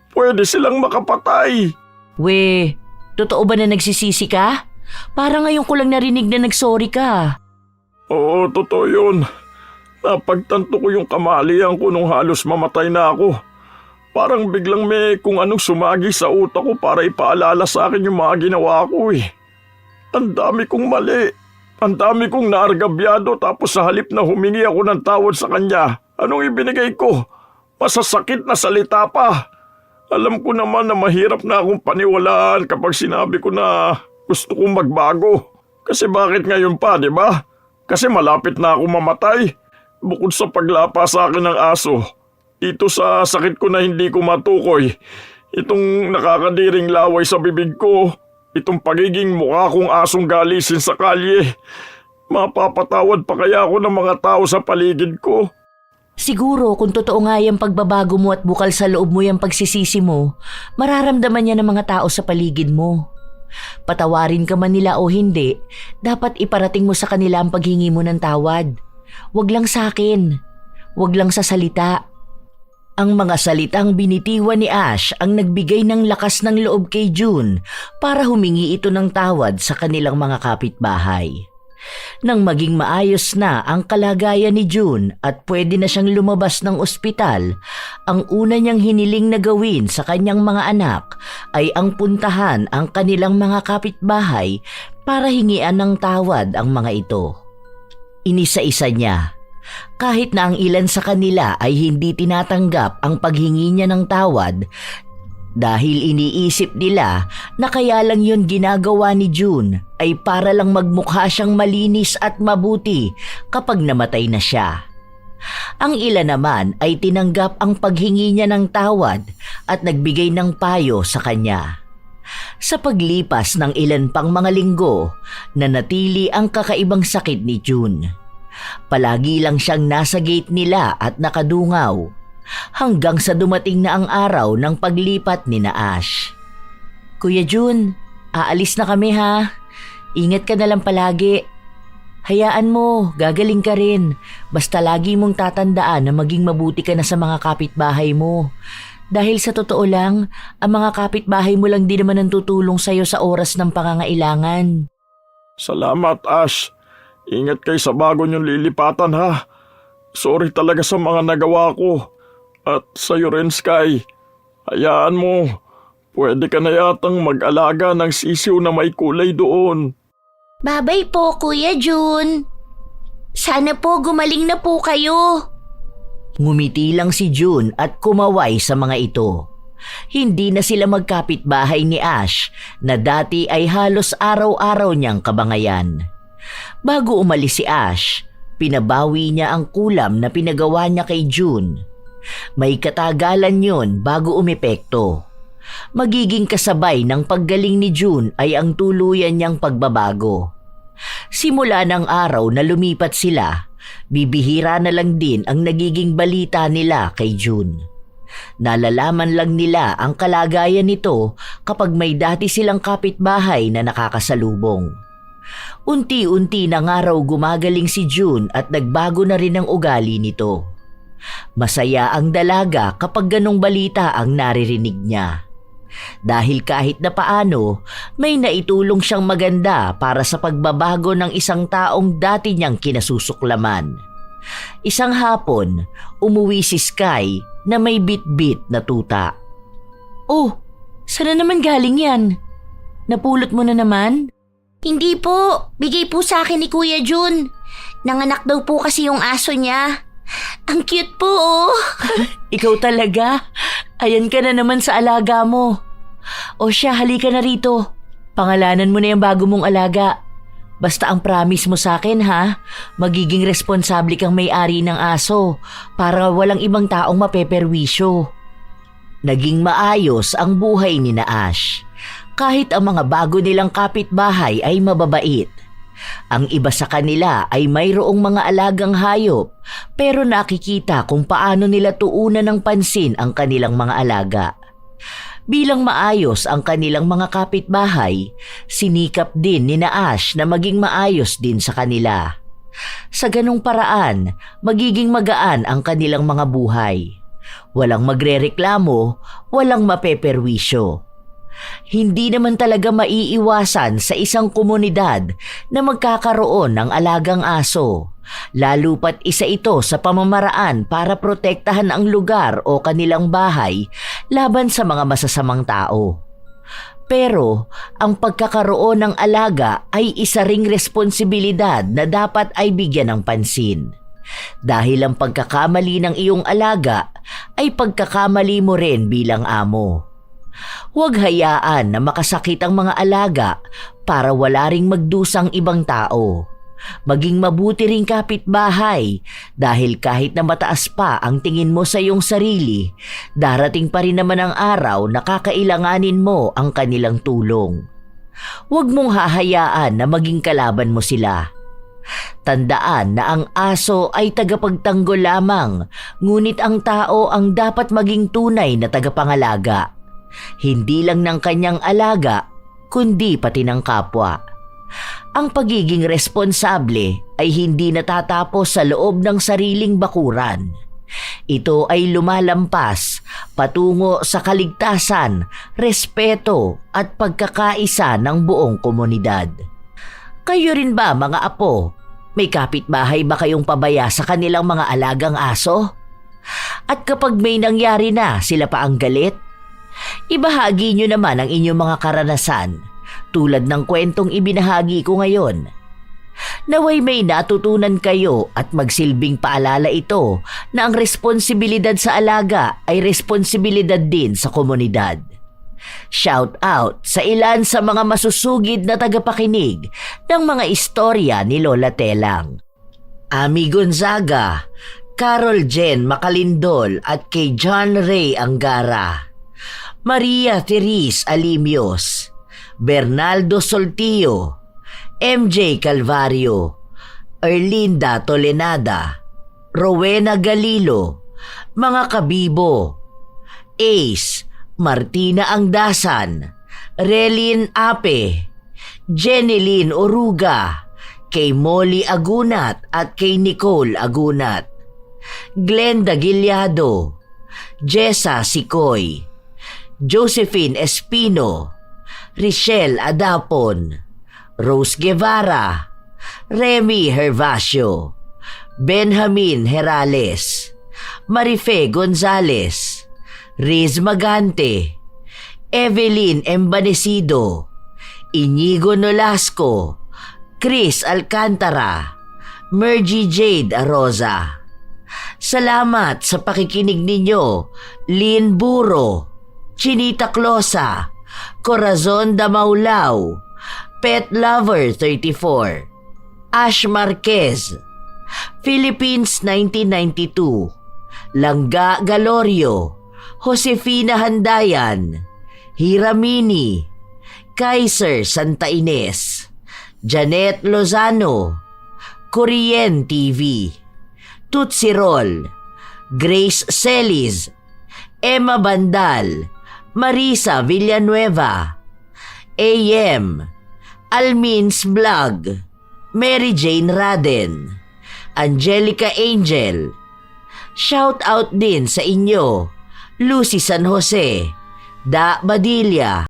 Pwede silang makapatay. We, totoo ba na nagsisisi ka? Parang ngayon ko lang narinig na nagsorry ka. Oo, totoo yun. Napagtanto ko yung kamalian ko nung halos mamatay na ako. Parang biglang may kung anong sumagi sa utak ko para ipaalala sa akin yung mga ginawa ko eh. Ang dami kong mali. Ang dami kong naargabyado tapos sa halip na humingi ako ng tawad sa kanya, anong ibinigay ko? Masasakit na salita pa. Alam ko naman na mahirap na akong paniwalaan kapag sinabi ko na gusto kong magbago. Kasi bakit ngayon pa, di ba? Kasi malapit na ako mamatay. Bukod sa paglapa sa akin ng aso, Dito sa sakit ko na hindi ko matukoy, itong nakakadiring laway sa bibig ko, itong pagiging mukha kong asong galisin sa kalye, mapapatawad pa kaya ako ng mga tao sa paligid ko? Siguro kung totoo nga yung pagbabago mo at bukal sa loob mo yung pagsisisi mo, mararamdaman niya ng mga tao sa paligid mo. Patawarin ka man nila o hindi, dapat iparating mo sa kanila ang paghingi mo ng tawad. Wag lang sa akin. Wag lang sa salita. Ang mga salitang binitiwan ni Ash ang nagbigay ng lakas ng loob kay June para humingi ito ng tawad sa kanilang mga kapitbahay. Nang maging maayos na ang kalagayan ni June at pwede na siyang lumabas ng ospital, ang una niyang hiniling na gawin sa kanyang mga anak ay ang puntahan ang kanilang mga kapitbahay para hingian ng tawad ang mga ito. Inisa-isa niya. Kahit na ang ilan sa kanila ay hindi tinatanggap ang paghingi niya ng tawad dahil iniisip nila na kaya lang yun ginagawa ni June ay para lang magmukha siyang malinis at mabuti kapag namatay na siya. Ang ilan naman ay tinanggap ang paghingi niya ng tawad at nagbigay ng payo sa kanya. Sa paglipas ng ilan pang mga linggo, nanatili ang kakaibang sakit ni June. Palagi lang siyang nasa gate nila at nakadungaw hanggang sa dumating na ang araw ng paglipat ni na Ash. Kuya June, aalis na kami ha. Ingat ka na lang palagi. Hayaan mo, gagaling ka rin. Basta lagi mong tatandaan na maging mabuti ka na sa mga kapitbahay mo. Dahil sa totoo lang, ang mga kapitbahay mo lang din naman ang tutulong sa'yo sa oras ng pangangailangan. Salamat, Ash. Ingat kayo sa bago niyong lilipatan ha. Sorry talaga sa mga nagawa ko. At sa'yo rin, Sky. Hayaan mo, pwede ka na yatang mag-alaga ng sisiw na may kulay doon. Babay po, Kuya June. Sana po gumaling na po kayo. Ngumiti lang si June at kumaway sa mga ito. Hindi na sila magkapitbahay ni Ash na dati ay halos araw-araw niyang kabangayan. Bago umalis si Ash, pinabawi niya ang kulam na pinagawa niya kay June. May katagalan yun bago umepekto. Magiging kasabay ng paggaling ni June ay ang tuluyan niyang pagbabago. Simula ng araw na lumipat sila, bibihira na lang din ang nagiging balita nila kay June. Nalalaman lang nila ang kalagayan nito kapag may dati silang kapitbahay na nakakasalubong. Unti-unti na nga raw gumagaling si June at nagbago na rin ang ugali nito. Masaya ang dalaga kapag ganong balita ang naririnig niya. Dahil kahit na paano, may naitulong siyang maganda para sa pagbabago ng isang taong dati niyang kinasusuklaman. Isang hapon, umuwi si Sky na may bit-bit na tuta. Oh, saan na naman galing yan? Napulot mo na naman? Hindi po, bigay po sa akin ni Kuya June. Nanganak daw po kasi yung aso niya. Ang cute po oh. Ikaw talaga? Ayan ka na naman sa alaga mo. O siya, halika na rito. Pangalanan mo na yung bago mong alaga. Basta ang promise mo sa akin ha, magiging responsable kang may-ari ng aso para walang ibang taong mapeperwisyo. Naging maayos ang buhay ni na Ash. Kahit ang mga bago nilang kapitbahay ay mababait. Ang iba sa kanila ay mayroong mga alagang hayop pero nakikita kung paano nila tuunan ng pansin ang kanilang mga alaga. Bilang maayos ang kanilang mga kapitbahay, sinikap din ni na Ash na maging maayos din sa kanila. Sa ganung paraan, magiging magaan ang kanilang mga buhay. Walang magrereklamo, walang mapeperwisyo. Hindi naman talaga maiiwasan sa isang komunidad na magkakaroon ng alagang aso, lalo pat isa ito sa pamamaraan para protektahan ang lugar o kanilang bahay laban sa mga masasamang tao. Pero ang pagkakaroon ng alaga ay isa ring responsibilidad na dapat ay bigyan ng pansin. Dahil ang pagkakamali ng iyong alaga ay pagkakamali mo rin bilang amo. Huwag hayaan na makasakit ang mga alaga para wala ring magdusang ibang tao. Maging mabuti ring kapitbahay dahil kahit na mataas pa ang tingin mo sa iyong sarili, darating pa rin naman ang araw na kakailanganin mo ang kanilang tulong. Huwag mong hahayaan na maging kalaban mo sila. Tandaan na ang aso ay tagapagtanggol lamang, ngunit ang tao ang dapat maging tunay na tagapangalaga. Hindi lang ng kanyang alaga, kundi pati ng kapwa. Ang pagiging responsable ay hindi natatapos sa loob ng sariling bakuran. Ito ay lumalampas patungo sa kaligtasan, respeto at pagkakaisa ng buong komunidad. Kayo rin ba mga apo? May kapitbahay ba kayong pabaya sa kanilang mga alagang aso? At kapag may nangyari na, sila pa ang galit? Ibahagi nyo naman ang inyong mga karanasan tulad ng kwentong ibinahagi ko ngayon. Naway may natutunan kayo at magsilbing paalala ito na ang responsibilidad sa alaga ay responsibilidad din sa komunidad. Shout out sa ilan sa mga masusugid na tagapakinig ng mga istorya ni Lola Telang. Ami Gonzaga, Carol Jen Macalindol at kay John Ray Angara. Maria Therese Alimios, Bernaldo Soltillo, MJ Calvario, Erlinda Tolenada, Rowena Galilo, mga kabibo, Ace, Martina Angdasan, Relin Ape, Jenilyn Oruga, kay Molly Agunat at kay Nicole Agunat, Glenda Gilyado, Jessa Sikoy, Josephine Espino, Richelle Adapon, Rose Guevara, Remy Hervasio, Benjamin Herales, Marife Gonzales, Riz Magante, Evelyn Embanesido, Inigo Nolasco, Chris Alcantara, Mergy Jade Aroza. Salamat sa pakikinig ninyo, Lynn Buro, Chinita Closa, Corazon Damaulao, Pet Lover 34, Ash Marquez, Philippines 1992, Langga Galorio, Josefina Handayan, Hiramini, Kaiser Santa Ines, Janet Lozano, Korean TV, Tutsi Roll, Grace Celis, Emma Bandal, Marisa Villanueva, AM, Almin's Vlog, Mary Jane Raden, Angelica Angel. Shout out din sa inyo, Lucy San Jose, Da Badilla,